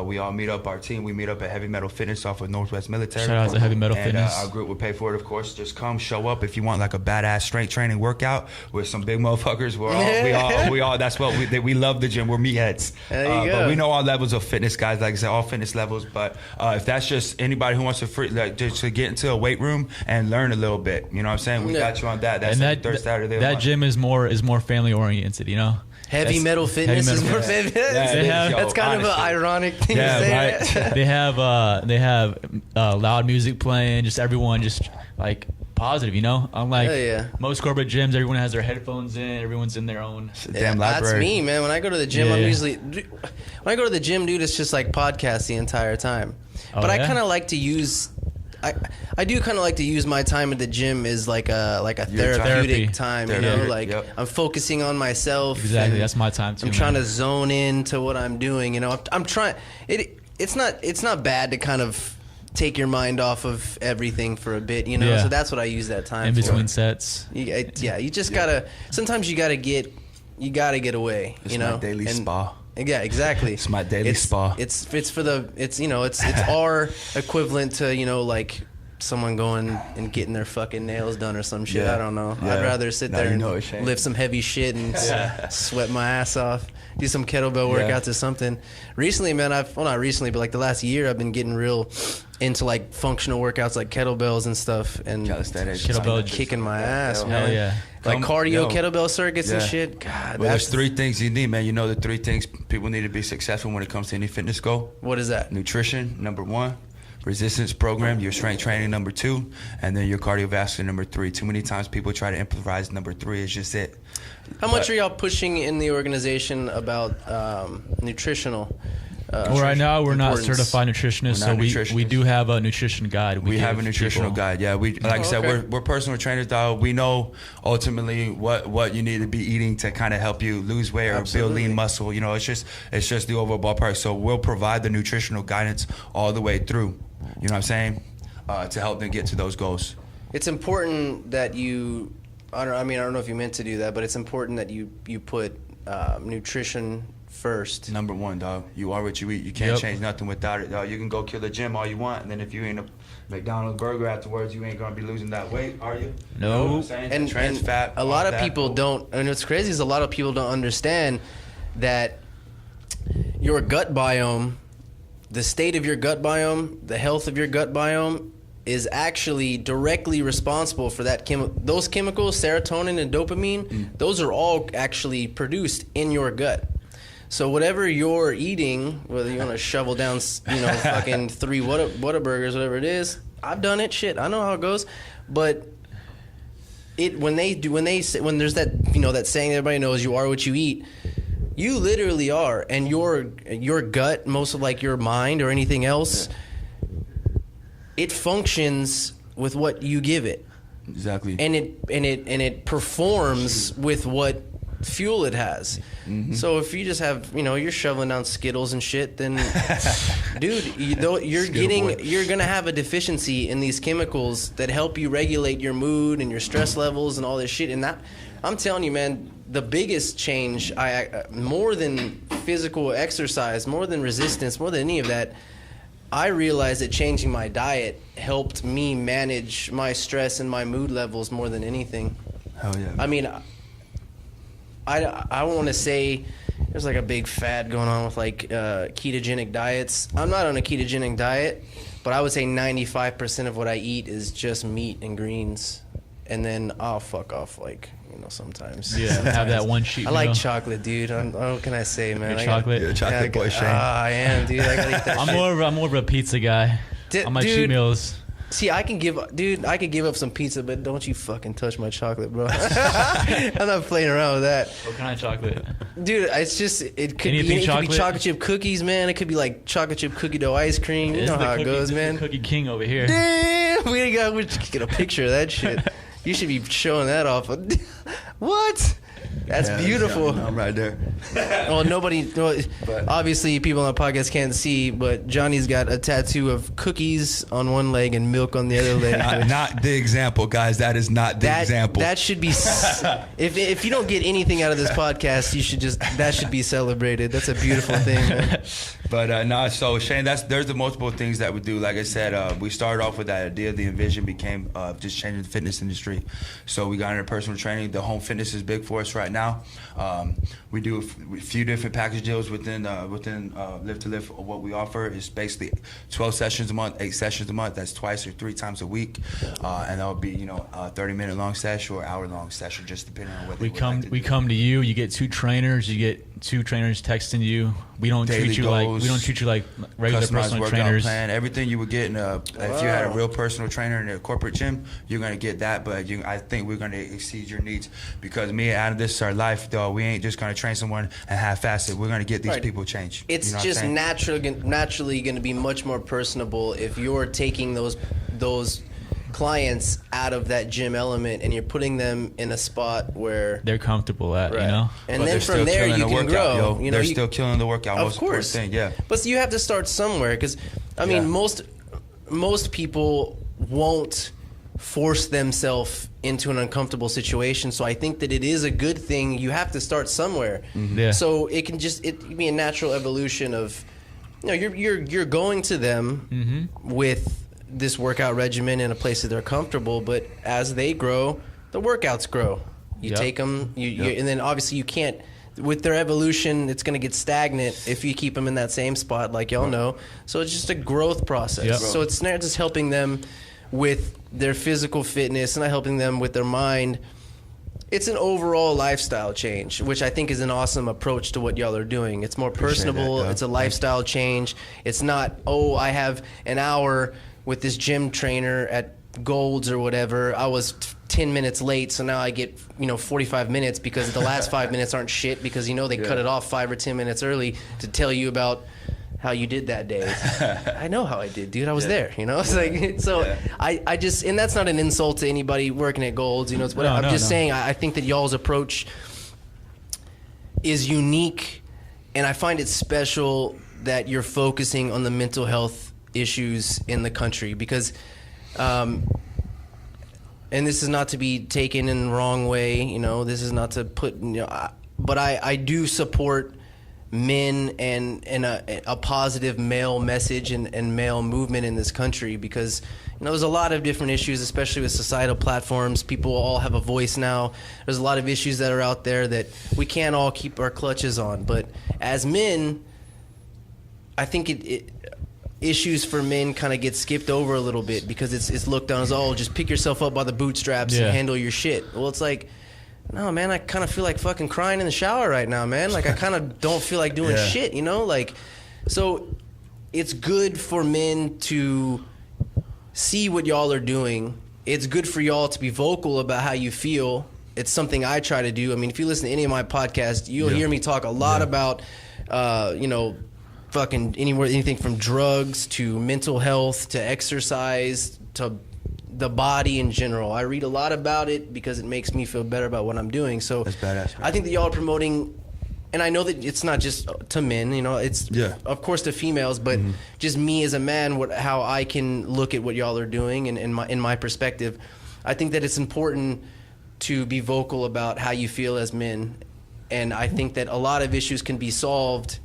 B: we all meet up, our team. We meet up at Heavy Metal Fitness off of Northwest Military.
C: Shout out to Heavy Metal Fitness.
B: Our group will pay for it, of course. Just come, show up if you want like a badass strength training workout with some big motherfuckers. We all. That's what we love the gym. We're meatheads.
A: There you go.
B: But we know all levels of fitness, guys. Like I said, all fitness levels. But if that's just anybody who wants to just to get into a weight room and learn a little bit, you know what I'm saying? We got you on that. That's the third Saturday.
C: That gym is more family oriented, you know.
A: Heavy Metal Fitness is more famous. That's kind of an ironic thing to say.
C: Right. They have loud music playing, just everyone just like positive, you know. Unlike most corporate gyms, everyone has their headphones in, everyone's in their own
B: damn library.
A: That's me, man. When I go to the gym, when I go to the gym, dude, it's just like podcast the entire time. But I kind of like to use. I do kind of like to use my time at the gym as like a therapeutic time, you know, like I'm focusing on myself.
C: Exactly, that's my time too.
A: I'm trying to zone into what I'm doing, you know. I'm trying. It's not bad to kind of take your mind off of everything for a bit, you know. Yeah. So that's what I use that time
C: in
A: for.
C: between sets.
A: You just gotta. Sometimes you gotta get away.
B: It's
A: you know,
B: my daily spa.
A: Yeah, exactly.
B: It's my daily spa.
A: It's our equivalent to, you know, like someone going and getting their fucking nails done or some shit. I don't know.
B: Yeah.
A: I'd rather sit there and lift some heavy shit and sweat my ass off. Do some kettlebell workouts or something. Recently, man, not recently, but like the last year, I've been getting real into like functional workouts like kettlebells and stuff, and
C: kettlebell
A: kicking my ass, man.
C: Hell yeah.
A: Like cardio kettlebell circuits and shit. God,
B: well, there's three things you need, man. You know the three things people need to be successful when it comes to any fitness goal.
A: What is that?
B: Nutrition, number 1. Resistance program, your strength training, number 2. And then your cardiovascular, number 3. Too many times people try to improvise number 3 is just it.
A: How much are y'all pushing in the organization about nutritional?
C: Right now, we're not certified nutritionists, so we do have a nutrition guide.
B: We have a nutritional guide. Yeah, I said, we're personal trainers, dog. We know ultimately what you need to be eating to kind of help you lose weight or build lean muscle. You know, it's just the overall ballpark. So we'll provide the nutritional guidance all the way through. You know what I'm saying? To help them get to those goals.
A: It's important that you. I don't know if you meant to do that, but it's important that you put nutrition first.
B: Number 1, dog. You are what you eat. You can't change nothing without it, dog. You can go kill the gym all you want, and then if you eat a McDonald's burger afterwards, you ain't gonna be losing that weight, are you?
C: No.
B: You know what I'm saying?
A: And
B: trans fat.
A: A lot of people don't. And what's crazy is a lot of people don't understand that your gut biome, the state of your gut biome, the health of your gut biome, is actually directly responsible for that those chemicals, serotonin and dopamine. Those are all actually produced in your gut. So whatever you're eating, whether you want to shovel down, you know, fucking 3 Whataburgers, whatever it is, I've done it. Shit, I know how it goes. But when there's that, you know, that saying everybody knows, you are what you eat. You literally are, and your gut, most of like your mind or anything else, it functions with what you give it.
B: Exactly.
A: And it performs with what fuel it has. So if you just have, you know, you're shoveling down Skittles and shit, then dude, you're gonna have a deficiency in these chemicals that help you regulate your mood and your stress levels and all this shit. And that, I'm telling you, man, the biggest change, more than physical exercise, more than resistance, more than any of that, I realized that changing my diet helped me manage my stress and my mood levels more than anything.
B: Hell yeah.
A: I mean, I want to say there's like a big fad going on with like ketogenic diets. I'm not on a ketogenic diet, but I would say 95% of what I eat is just meat and greens, and then I'll fuck off, like, you know, sometimes.
C: Yeah, have that one sheet.
A: I like chocolate, dude. What can I say, man?
C: You're
B: a chocolate boy, Shane.
A: I am, dude. I gotta eat that
C: I'm more of a pizza guy on my cheat meals.
A: See, I could give up some pizza, but don't you fucking touch my chocolate, bro. I'm not playing around with that.
C: What kind of chocolate?
A: Dude, it's just, it could
C: Anything
A: be
C: chocolate?
A: chocolate chip cookies, man. It could be like chocolate chip cookie dough ice cream. You know how it goes, man.
C: Cookie King over here.
A: Damn, we should get a picture of that shit. You should be showing that off. What? That's beautiful.
B: I'm right there.
A: Well, obviously people on the podcast can't see, but Johnny's got a tattoo of cookies on one leg and milk on the other leg.
B: Not the example, guys. That is not the example.
A: That should be. If you don't get anything out of this podcast, that should be celebrated. That's a beautiful thing, man.
B: But no, so Shane, there's the multiple things that we do. Like I said, we started off with that idea. The envision became just changing the fitness industry. So we got into personal training. The home fitness is big for us right now. We do a few different package deals within Live2Lift. What we offer is basically 12 sessions a month, 8 sessions a month. That's twice or 3 times a week, and that'll be a 30-minute long session or hour long session, just depending on what
C: we come to you. You get 2 trainers. You get 2 trainers texting you. We don't treat you like regular personal trainers.
B: Plan, everything you would get if you had a real personal trainer in a corporate gym, you're gonna get that. But I think we're gonna exceed your needs, because me and Adam, this is our life, though. We ain't just gonna train someone and half-ass it. We're gonna get these people change.
A: It's just naturally gonna be much more personable if you're taking those clients out of that gym element and you're putting them in a spot where
C: they're comfortable at, and
B: but
A: then from there you can grow.
B: They're still killing the workout.
A: Of course,
B: thing, yeah.
A: But you have to start somewhere, because I mean, most people won't force themselves into an uncomfortable situation. So I think that it is a good thing. You have to start somewhere.
C: Mm-hmm. Yeah.
A: So it can be a natural evolution of, you're going to them with this workout regimen in a place that they're comfortable, but as they grow, the workouts grow. You take them, and then obviously you can't, with their evolution, it's going to get stagnant if you keep them in that same spot, like y'all know. So it's just a growth process. Yep. So it's not just helping them with their physical fitness, and not helping them with their mind. It's an overall lifestyle change, which I think is an awesome approach to what y'all are doing. It's more personable. It's a lifestyle change. It's not, I have an hour with this gym trainer at Gold's or whatever. I was 10 minutes late, so now I get 45 minutes because the last 5 minutes aren't shit, because they cut it off 5 or 10 minutes early to tell you about how you did that day. I know how I did, dude. I was there. It's like, so I just, and that's not an insult to anybody working at Gold's. It's what I'm just saying. I think that y'all's approach is unique, and I find it special that you're focusing on the mental health issues in the country, because and this is not to be taken in the wrong way, this is not to put, but I do support men and a positive male message and male movement in this country, because there's a lot of different issues, especially with societal platforms. People all have a voice now. There's a lot of issues that are out there that we can't all keep our clutches on, but as men, I think issues for men kind of get skipped over a little bit, because it's looked on as, just pick yourself up by the bootstraps and handle your shit. Well, it's like, no, man, I kind of feel like fucking crying in the shower right now, man. Like, I kind of don't feel like doing shit, like, so it's good for men to see what y'all are doing. It's good for y'all to be vocal about how you feel. It's something I try to do. I mean, if you listen to any of my podcasts, you'll hear me talk a lot about, fucking anything from drugs to mental health to exercise to the body in general. I read a lot about it because it makes me feel better about what I'm doing. So
B: that's badass, man.
A: I think that y'all are promoting, and I know that it's not just to men, it's of course to females, but just me as a man, how I can look at what y'all are doing, and in my perspective, I think that it's important to be vocal about how you feel as men, and I think that a lot of issues can be solved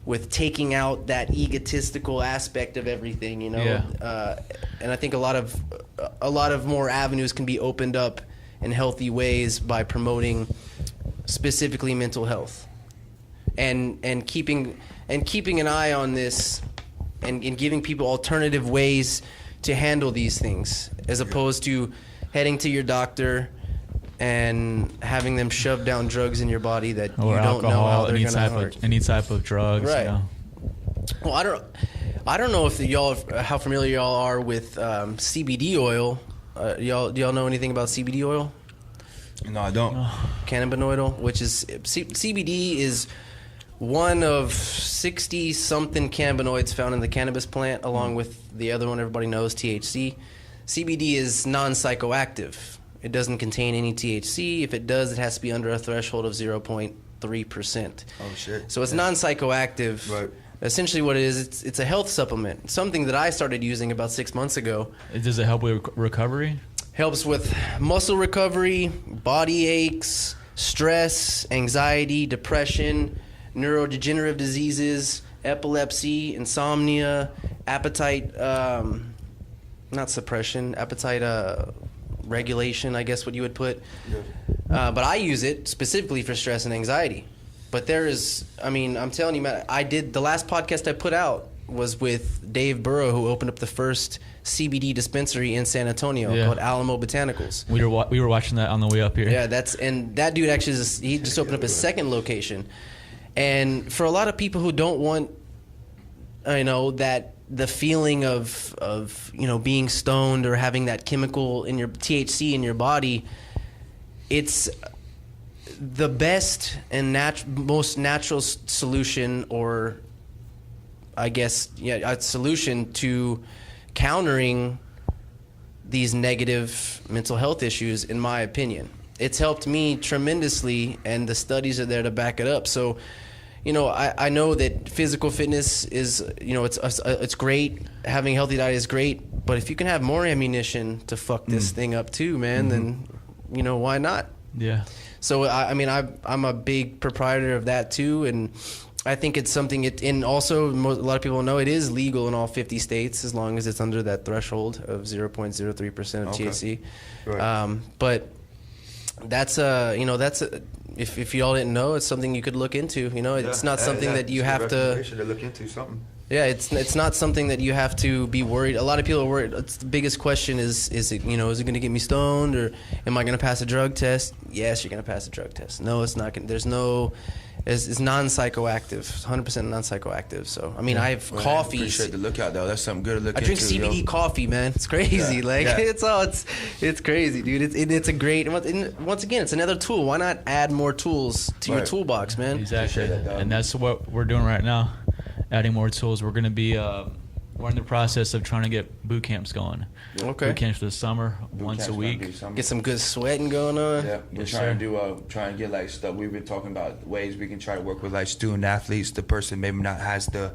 A: with taking out that egotistical aspect of everything, and I think a lot of more avenues can be opened up in healthy ways by promoting specifically mental health, and keeping an eye on this, and giving people alternative ways to handle these things, as opposed to heading to your doctor and having them shove down drugs in your body that
C: or
A: you don't
C: alcohol,
A: know how they're going to hurt.
C: Any type of drugs.
A: Right. Well, I don't know if how familiar y'all are with CBD oil. Do y'all know anything about CBD oil?
B: No, I don't.
A: Cannabinoid oil, which is CBD is one of 60 something cannabinoids found in the cannabis plant, along with the other one everybody knows, THC. CBD is non-psychoactive. It doesn't contain any THC. If it does, it has to be under a threshold of 0.3%.
B: Oh shit.
A: So it's non-psychoactive.
B: Right.
A: Essentially what it is, it's a health supplement. Something that I started using about 6 months ago.
C: Does it help with recovery?
A: Helps with muscle recovery, body aches, stress, anxiety, depression, neurodegenerative diseases, epilepsy, insomnia, appetite, not suppression, appetite regulation, I guess what you would put.
B: Yeah.
A: But I use it specifically for stress and anxiety. But I'm telling you, man, the last podcast I put out was with Dave Burrow, who opened up the first CBD dispensary in San Antonio called Alamo Botanicals.
C: We were watching that on the way up here.
A: Yeah, and that dude actually he just opened up his second location. And for a lot of people who don't want, that the feeling of being stoned or having that chemical in your THC in your body, it's the best and most natural solution, or I guess a solution to countering these negative mental health issues, in my opinion. It's helped me tremendously, and the studies are there to back it up. So, I know that physical fitness is, it's great. Having a healthy diet is great. But if you can have more ammunition to fuck this thing up too, man, then, why not?
C: Yeah.
A: So, I'm a big proprietor of that too. And I think it's something, and also a lot of people know it is legal in all 50 states as long as it's under that threshold of 0.03% of THC.
B: Right.
A: But that's if y'all didn't know, it's something you could look into. It's not something that you have to
B: look into something.
A: Yeah, it's not something that you have to be worried. A lot of people are worried. It's the biggest question is it is it going to get me stoned, or am I going to pass a drug test? Yes, you're going to pass a drug test. No, it's not. It's non-psychoactive, 100% non-psychoactive. So, I have coffee.
B: I appreciate the lookout, though. That's something good to look into.
A: I drink CBD coffee, man. It's crazy. It's crazy, dude. It's a great, once again, it's another tool. Why not add more tools to your toolbox, man?
C: Exactly. And that's what we're doing right now, adding more tools. We're going to be, we're in the process of trying to get boot camps going.
A: Okay.
C: Boot camps for the summer, once a week.
A: Get some good sweating going on.
B: Yeah, we're trying to get like stuff. We've been talking about ways we can try to work with like student athletes. The person maybe not has the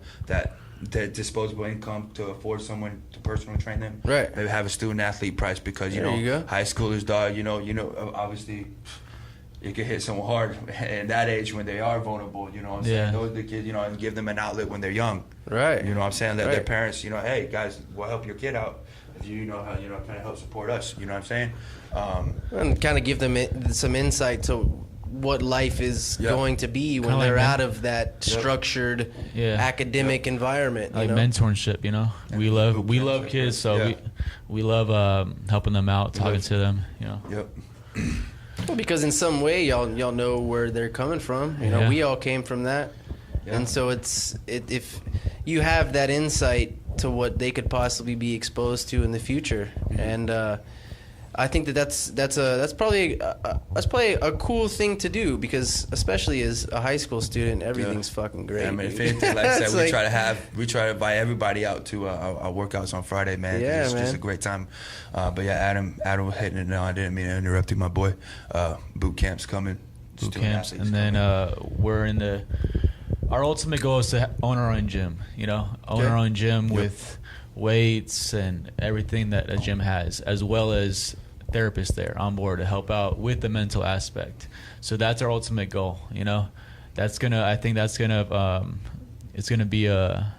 B: disposable income to afford someone to personally train them.
A: Right.
B: Maybe have a student athlete price, because
A: you go.
B: high schoolers, dog. Obviously, it can hit someone hard at that age when they are vulnerable. You know what I'm saying? Those are the kids. And give them an outlet when they're young.
A: Right.
B: You know what I'm saying? Let their parents. Hey guys, we'll help your kid out. If you know how kind of help support us, you know what I'm saying,
A: and kind of give them some insight to what life is going to be when they're out of that structured academic environment.
C: Like mentorship, we love kids, so we love helping them out, talking to them,
B: Yep.
A: Well, because in some way y'all know where they're coming from. We all came from that, and so if you have that insight to what they could possibly be exposed to in the future, and I think that's probably a cool thing to do, because especially as a high school student, everything's fucking great.
B: Yeah, if anything, like I said, we try to invite everybody out to our workouts on Friday, man.
A: Yeah,
B: it's just a great time. But Adam was hitting it now. I didn't mean to interrupt you, my boy. Boot camp's coming.
C: Boot camps, and then we're in our ultimate goal is to own our own gym. Own our own gym with weights and everything that a gym has, as well as therapists there on board to help out with the mental aspect. So that's our ultimate goal. It's gonna be a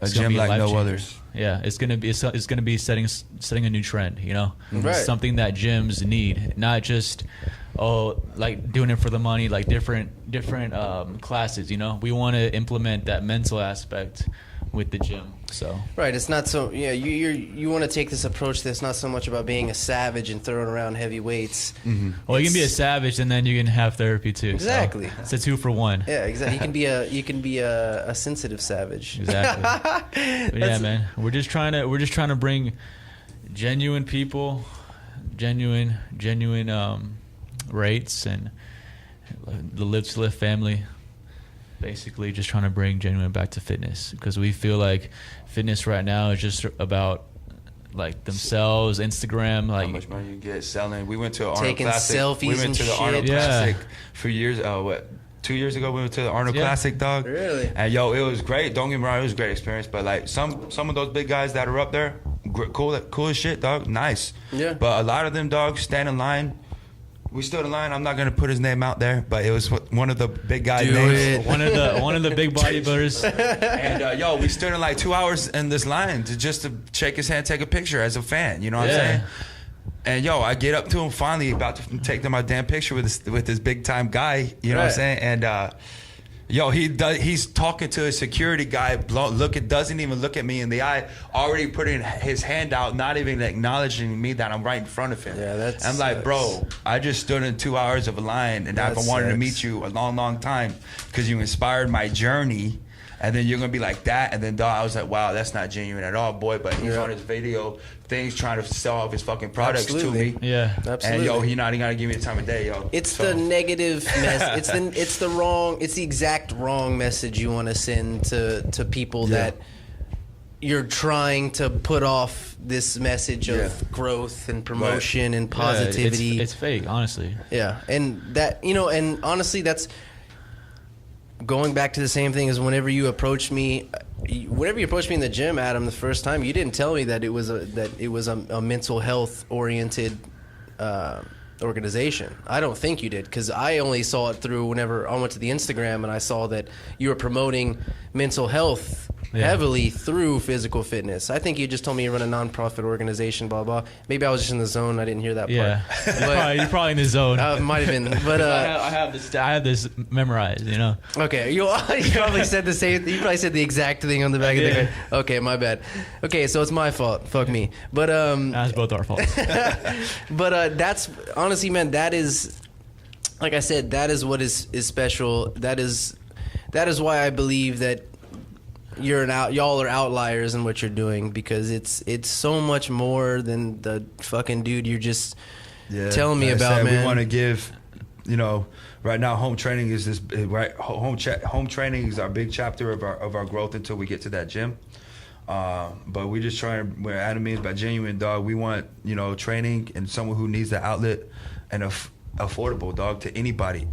B: gym like no others.
C: Yeah, it's gonna be setting a new trend.
A: Right.
C: Something that gyms need, not just like doing it for the money, like different classes. We want to implement that mental aspect with the gym. So
A: Right, it's not so. Yeah, you want to take this approach that's not so much about being a savage and throwing around heavy weights.
C: well, you can be a savage and then you can have therapy too.
A: Exactly.
C: So it's a 2-for-1.
A: Yeah, exactly. You can be a sensitive savage.
C: Exactly. But yeah, man, we're just trying to bring genuine people, genuine rates, and the Live2Lift family. Basically, just trying to bring genuine back to fitness, because we feel like fitness right now is just about like themselves, Instagram, like
B: how much money you get selling. We went to Arnold
A: taking
B: Classic.
A: selfies
B: We went
A: and
B: to the
A: shit.
B: Arnold
C: Yeah.
B: Classic for years. 2 years ago we went to the Arnold
C: Yeah.
B: Classic, dog.
A: Really?
B: And yo, it was great. Don't get me wrong, it was a great experience. But like some of those big guys that are up there, cool as shit, dog. Nice.
A: Yeah.
B: But a lot of them dogs stand in line. We stood in line. I'm not gonna put his name out there, but it was one of the big guys'
A: Do
B: names.
A: it.
C: one of the big bodybuilders.
B: And yo, we stood in like 2 hours in this line to shake his hand, take a picture as a fan. You know what I'm saying? And yo, I get up to him finally, about to take my damn picture with this big time guy. You know what I'm saying? And yo, he's talking to a security guy. Doesn't even look at me in the eye. Already putting his hand out, not even acknowledging me that I'm right in front of him.
A: Yeah, that's.
B: I'm like, bro, I just stood in 2 hours of a line, and I've been wanting to meet you a long time because you inspired my journey. And then you're gonna be like that, and then dog, I was like, wow, that's not genuine at all, boy. But he's on his video things trying to sell off his fucking products to me.
C: Yeah,
A: Absolutely.
B: And yo, he not even gotta give me the time of day, yo.
A: It's the negative it's the exact wrong message you want to send to people that you're trying to put off this message of growth and promotion and positivity.
C: it's fake, honestly.
A: Yeah, and that, and honestly, that's going back to the same thing as whenever you approached me in the gym, Adam, the first time, you didn't tell me that it was a mental health oriented organization. I don't think you did, because I only saw it through whenever I went to the Instagram and I saw that you were promoting mental health heavily through physical fitness. I think you just told me you run a nonprofit organization, blah blah. Maybe I was just in the zone. I didn't hear that
C: Yeah,
A: part.
C: you're probably in the zone.
A: Might have been, but
C: I have this memorized,
A: okay, you probably said the same. You probably said the exact thing on the back of the card. Okay, my bad. Okay, so it's my fault. Fuck me. But
C: That's both our faults.
A: but that's honestly, man. That is, like I said, that is what is special. That is why I believe that y'all are outliers in what you're doing, because it's so much more than the fucking dude you're just telling me about, man.
B: We want to give, right now home training is this right. Home training is our big chapter of our growth until we get to that gym. But we just trying. Where Adam means by genuine, dog. We want training and someone who needs the outlet and affordable, dog, to anybody,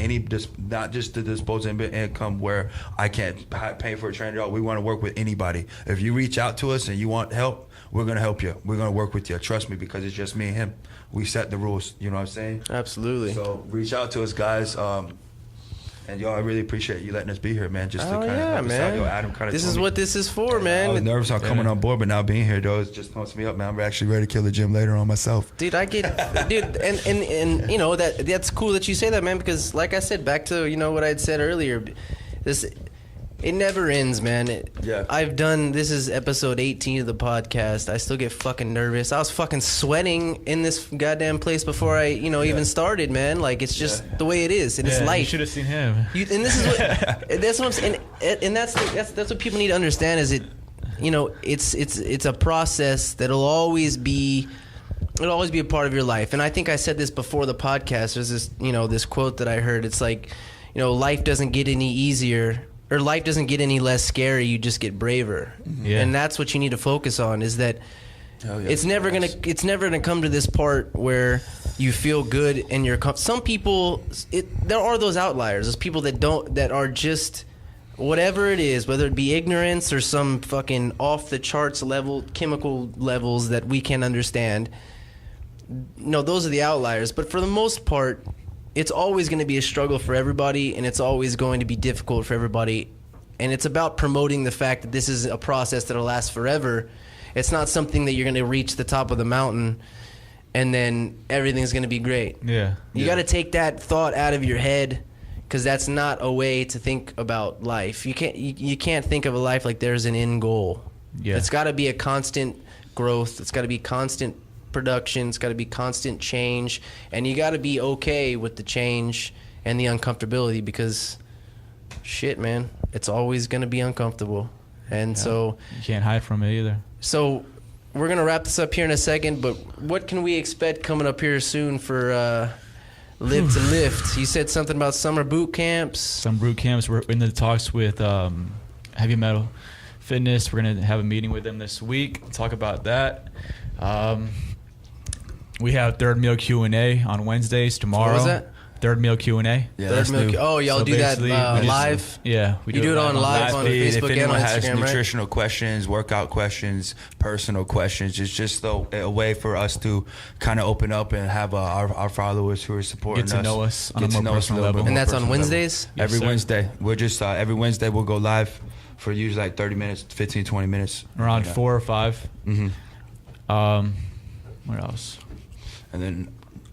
B: not just the disposable income where I can't pay for a trainer, dog. We want to work with anybody. If you reach out to us and you want help, we're going to help you. We're going to work with you. Trust me, because it's just me and him. We set the rules, you know what I'm saying?
A: Absolutely.
B: So reach out to us, guys. And y'all, I really appreciate you letting us be here, man. Just to kind of help us out. Yo, Adam kind of.
A: This is what this is for, man.
B: I was nervous on coming on board, but now being here, though, it just pumps me up, man. I'm actually ready to kill the gym later on myself.
A: Dude, I get, and that's cool that you say that, man. Because like I said, back to what I had said earlier, it never ends, man. This is episode 18 of the podcast. I still get fucking nervous. I was fucking sweating in this goddamn place before I, even started, man. Like, it's just the way it is, and it's life.
C: You should have seen him.
A: And this is that's what I'm saying. And that's what people need to understand is it's a process that'll always be. It'll always be a part of your life. And I think I said this before the podcast. There's this, this quote that I heard. It's like, life doesn't get any easier. Or life doesn't get any less scary. You just get braver, and that's what you need to focus on. Is that it's never gonna come to this part where you feel good and you're. Some people, there are those outliers. There's people that are just whatever it is, whether it be ignorance or some fucking off the charts chemical levels that we can't understand. No, those are the outliers. But for the most part, it's always going to be a struggle for everybody, and it's always going to be difficult for everybody. And it's about promoting the fact that this is a process that'll last forever. It's not something that you're going to reach the top of the mountain and then everything's going to be great.
C: Yeah.
A: You got to take that thought out of your head, because that's not a way to think about life. You can't think of a life like there's an end goal.
C: Yeah.
A: It's got to be a constant growth. It's got to be constant production. It's got to be constant change, and you got to be okay with the change and the uncomfortability, because shit, man, it's always going to be uncomfortable. And so
C: you can't hide from it either.
A: So we're going to wrap this up here in a second, but what can we expect coming up here soon for Live2Lift? You said something about summer boot camps.
C: Some boot camps. We're in the talks with Heavy Metal Fitness. We're going to have a meeting with them this week, talk about that. We have third meal Q&A on Wednesdays tomorrow.
A: What was that?
C: Third meal Q&A.
B: Yeah,
A: Third meal. Oh, y'all
C: So
A: do that
C: basically,
A: live?
C: Yeah,
A: You do it on live on
B: Feed.
A: Facebook
B: If
A: and
B: anyone
A: on
B: has
A: Instagram, right?
B: nutritional questions, workout questions, personal questions, it's just a way for us to kind of open up and have our followers who are supporting
C: Get to know us on a more personal
B: little
C: level.
B: bit
A: And
B: more
A: that's on
B: personal level.
A: Wednesdays?
C: Yes,
B: Every
C: sir.
B: Wednesday. We're just every Wednesday we'll go live for usually like 30 minutes, 15, 20 minutes.
C: Around
B: Yeah.
C: 4 or 5.
B: Mm-hmm.
C: What else?
B: And then,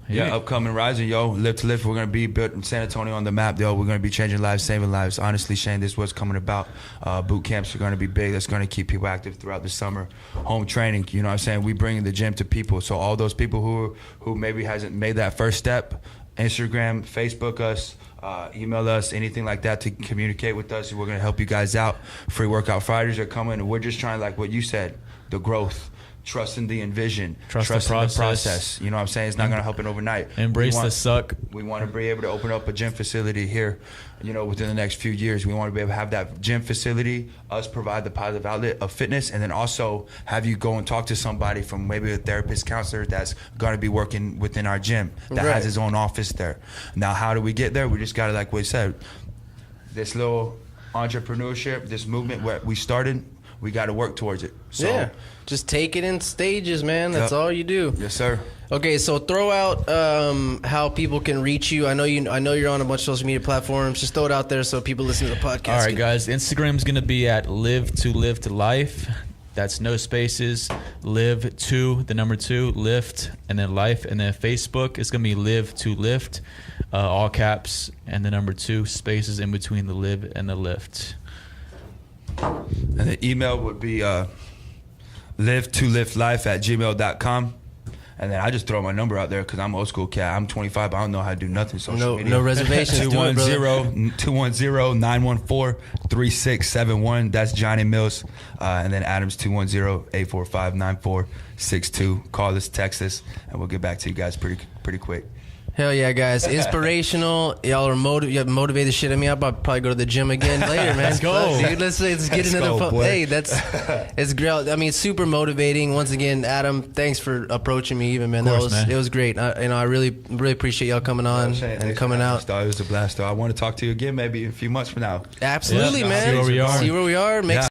C: Yeah.
B: upcoming Rising, Live2Lift. We're going to be building San Antonio on the map, yo. We're going to be changing lives, saving lives. Honestly, Shane, this is what's coming about. Boot camps are going to be big. That's going to keep people active throughout the summer. Home training, you know what I'm saying? We bring the gym to people. So all those people who maybe hasn't made that first step, Instagram, Facebook us, email us, anything like that to communicate with us. We're going to help you guys out. Free workout Fridays are coming. And we're just trying, like what you said, the growth. Trusting the envision,
C: Trust the process.
B: You know what I'm saying? It's not going to happen overnight.
C: Embrace the suck.
B: We want to be able to open up a gym facility here, within the next few years. We want to be able to have that gym facility, us provide the positive outlet of fitness, and then also have you go and talk to somebody from maybe a therapist, counselor that's going to be working within our gym that
A: Right.
B: has his own office there. Now, how do we get there? We just got to, like we said, this little entrepreneurship, this movement where we started, we got to work towards it. So,
A: Yeah. Just take it in stages, man. That's
B: Yep.
A: all you do.
B: Yes, sir.
A: Okay, so throw out how people can reach you. I know you're on a bunch of social media platforms. Just throw it out there so people listen to the podcast.
C: All right,
A: can-
C: guys. Instagram's going to be at Live2Lift. That's no spaces. Live2, the number 2, lift, and then life. And then Facebook is going to be Live2Lift, all caps, and the number 2, spaces in between the live and the lift.
B: And the email would be live2liftlife@gmail.com. And then I just throw my number out there because I'm old school cat. I'm 25, but I don't know how to do nothing social media.
A: No reservations. Do it, brother.
B: 210-914-3671. That's Johnny Mills. And then Adam's 210-845-9462. Call us, text us, and we'll get back to you guys pretty quick.
A: Hell yeah, guys. Inspirational. Y'all are motivated the shit out of me. I'll probably go to the gym again later, man.
C: Let's go.
A: Dude, let's get
B: Let's
A: another
B: go,
A: fun.
B: boy.
A: Hey, it's great. I mean, it's super motivating. Once again, Adam, thanks for approaching me even, man.
C: Of course, man.
A: It was great. I really appreciate y'all coming on and coming out.
B: It was a blast, though. I want to talk to you again maybe a few months from now.
A: Absolutely,
C: Yeah.
A: man.
C: See where we are.
A: See where we are. Make
B: Yeah.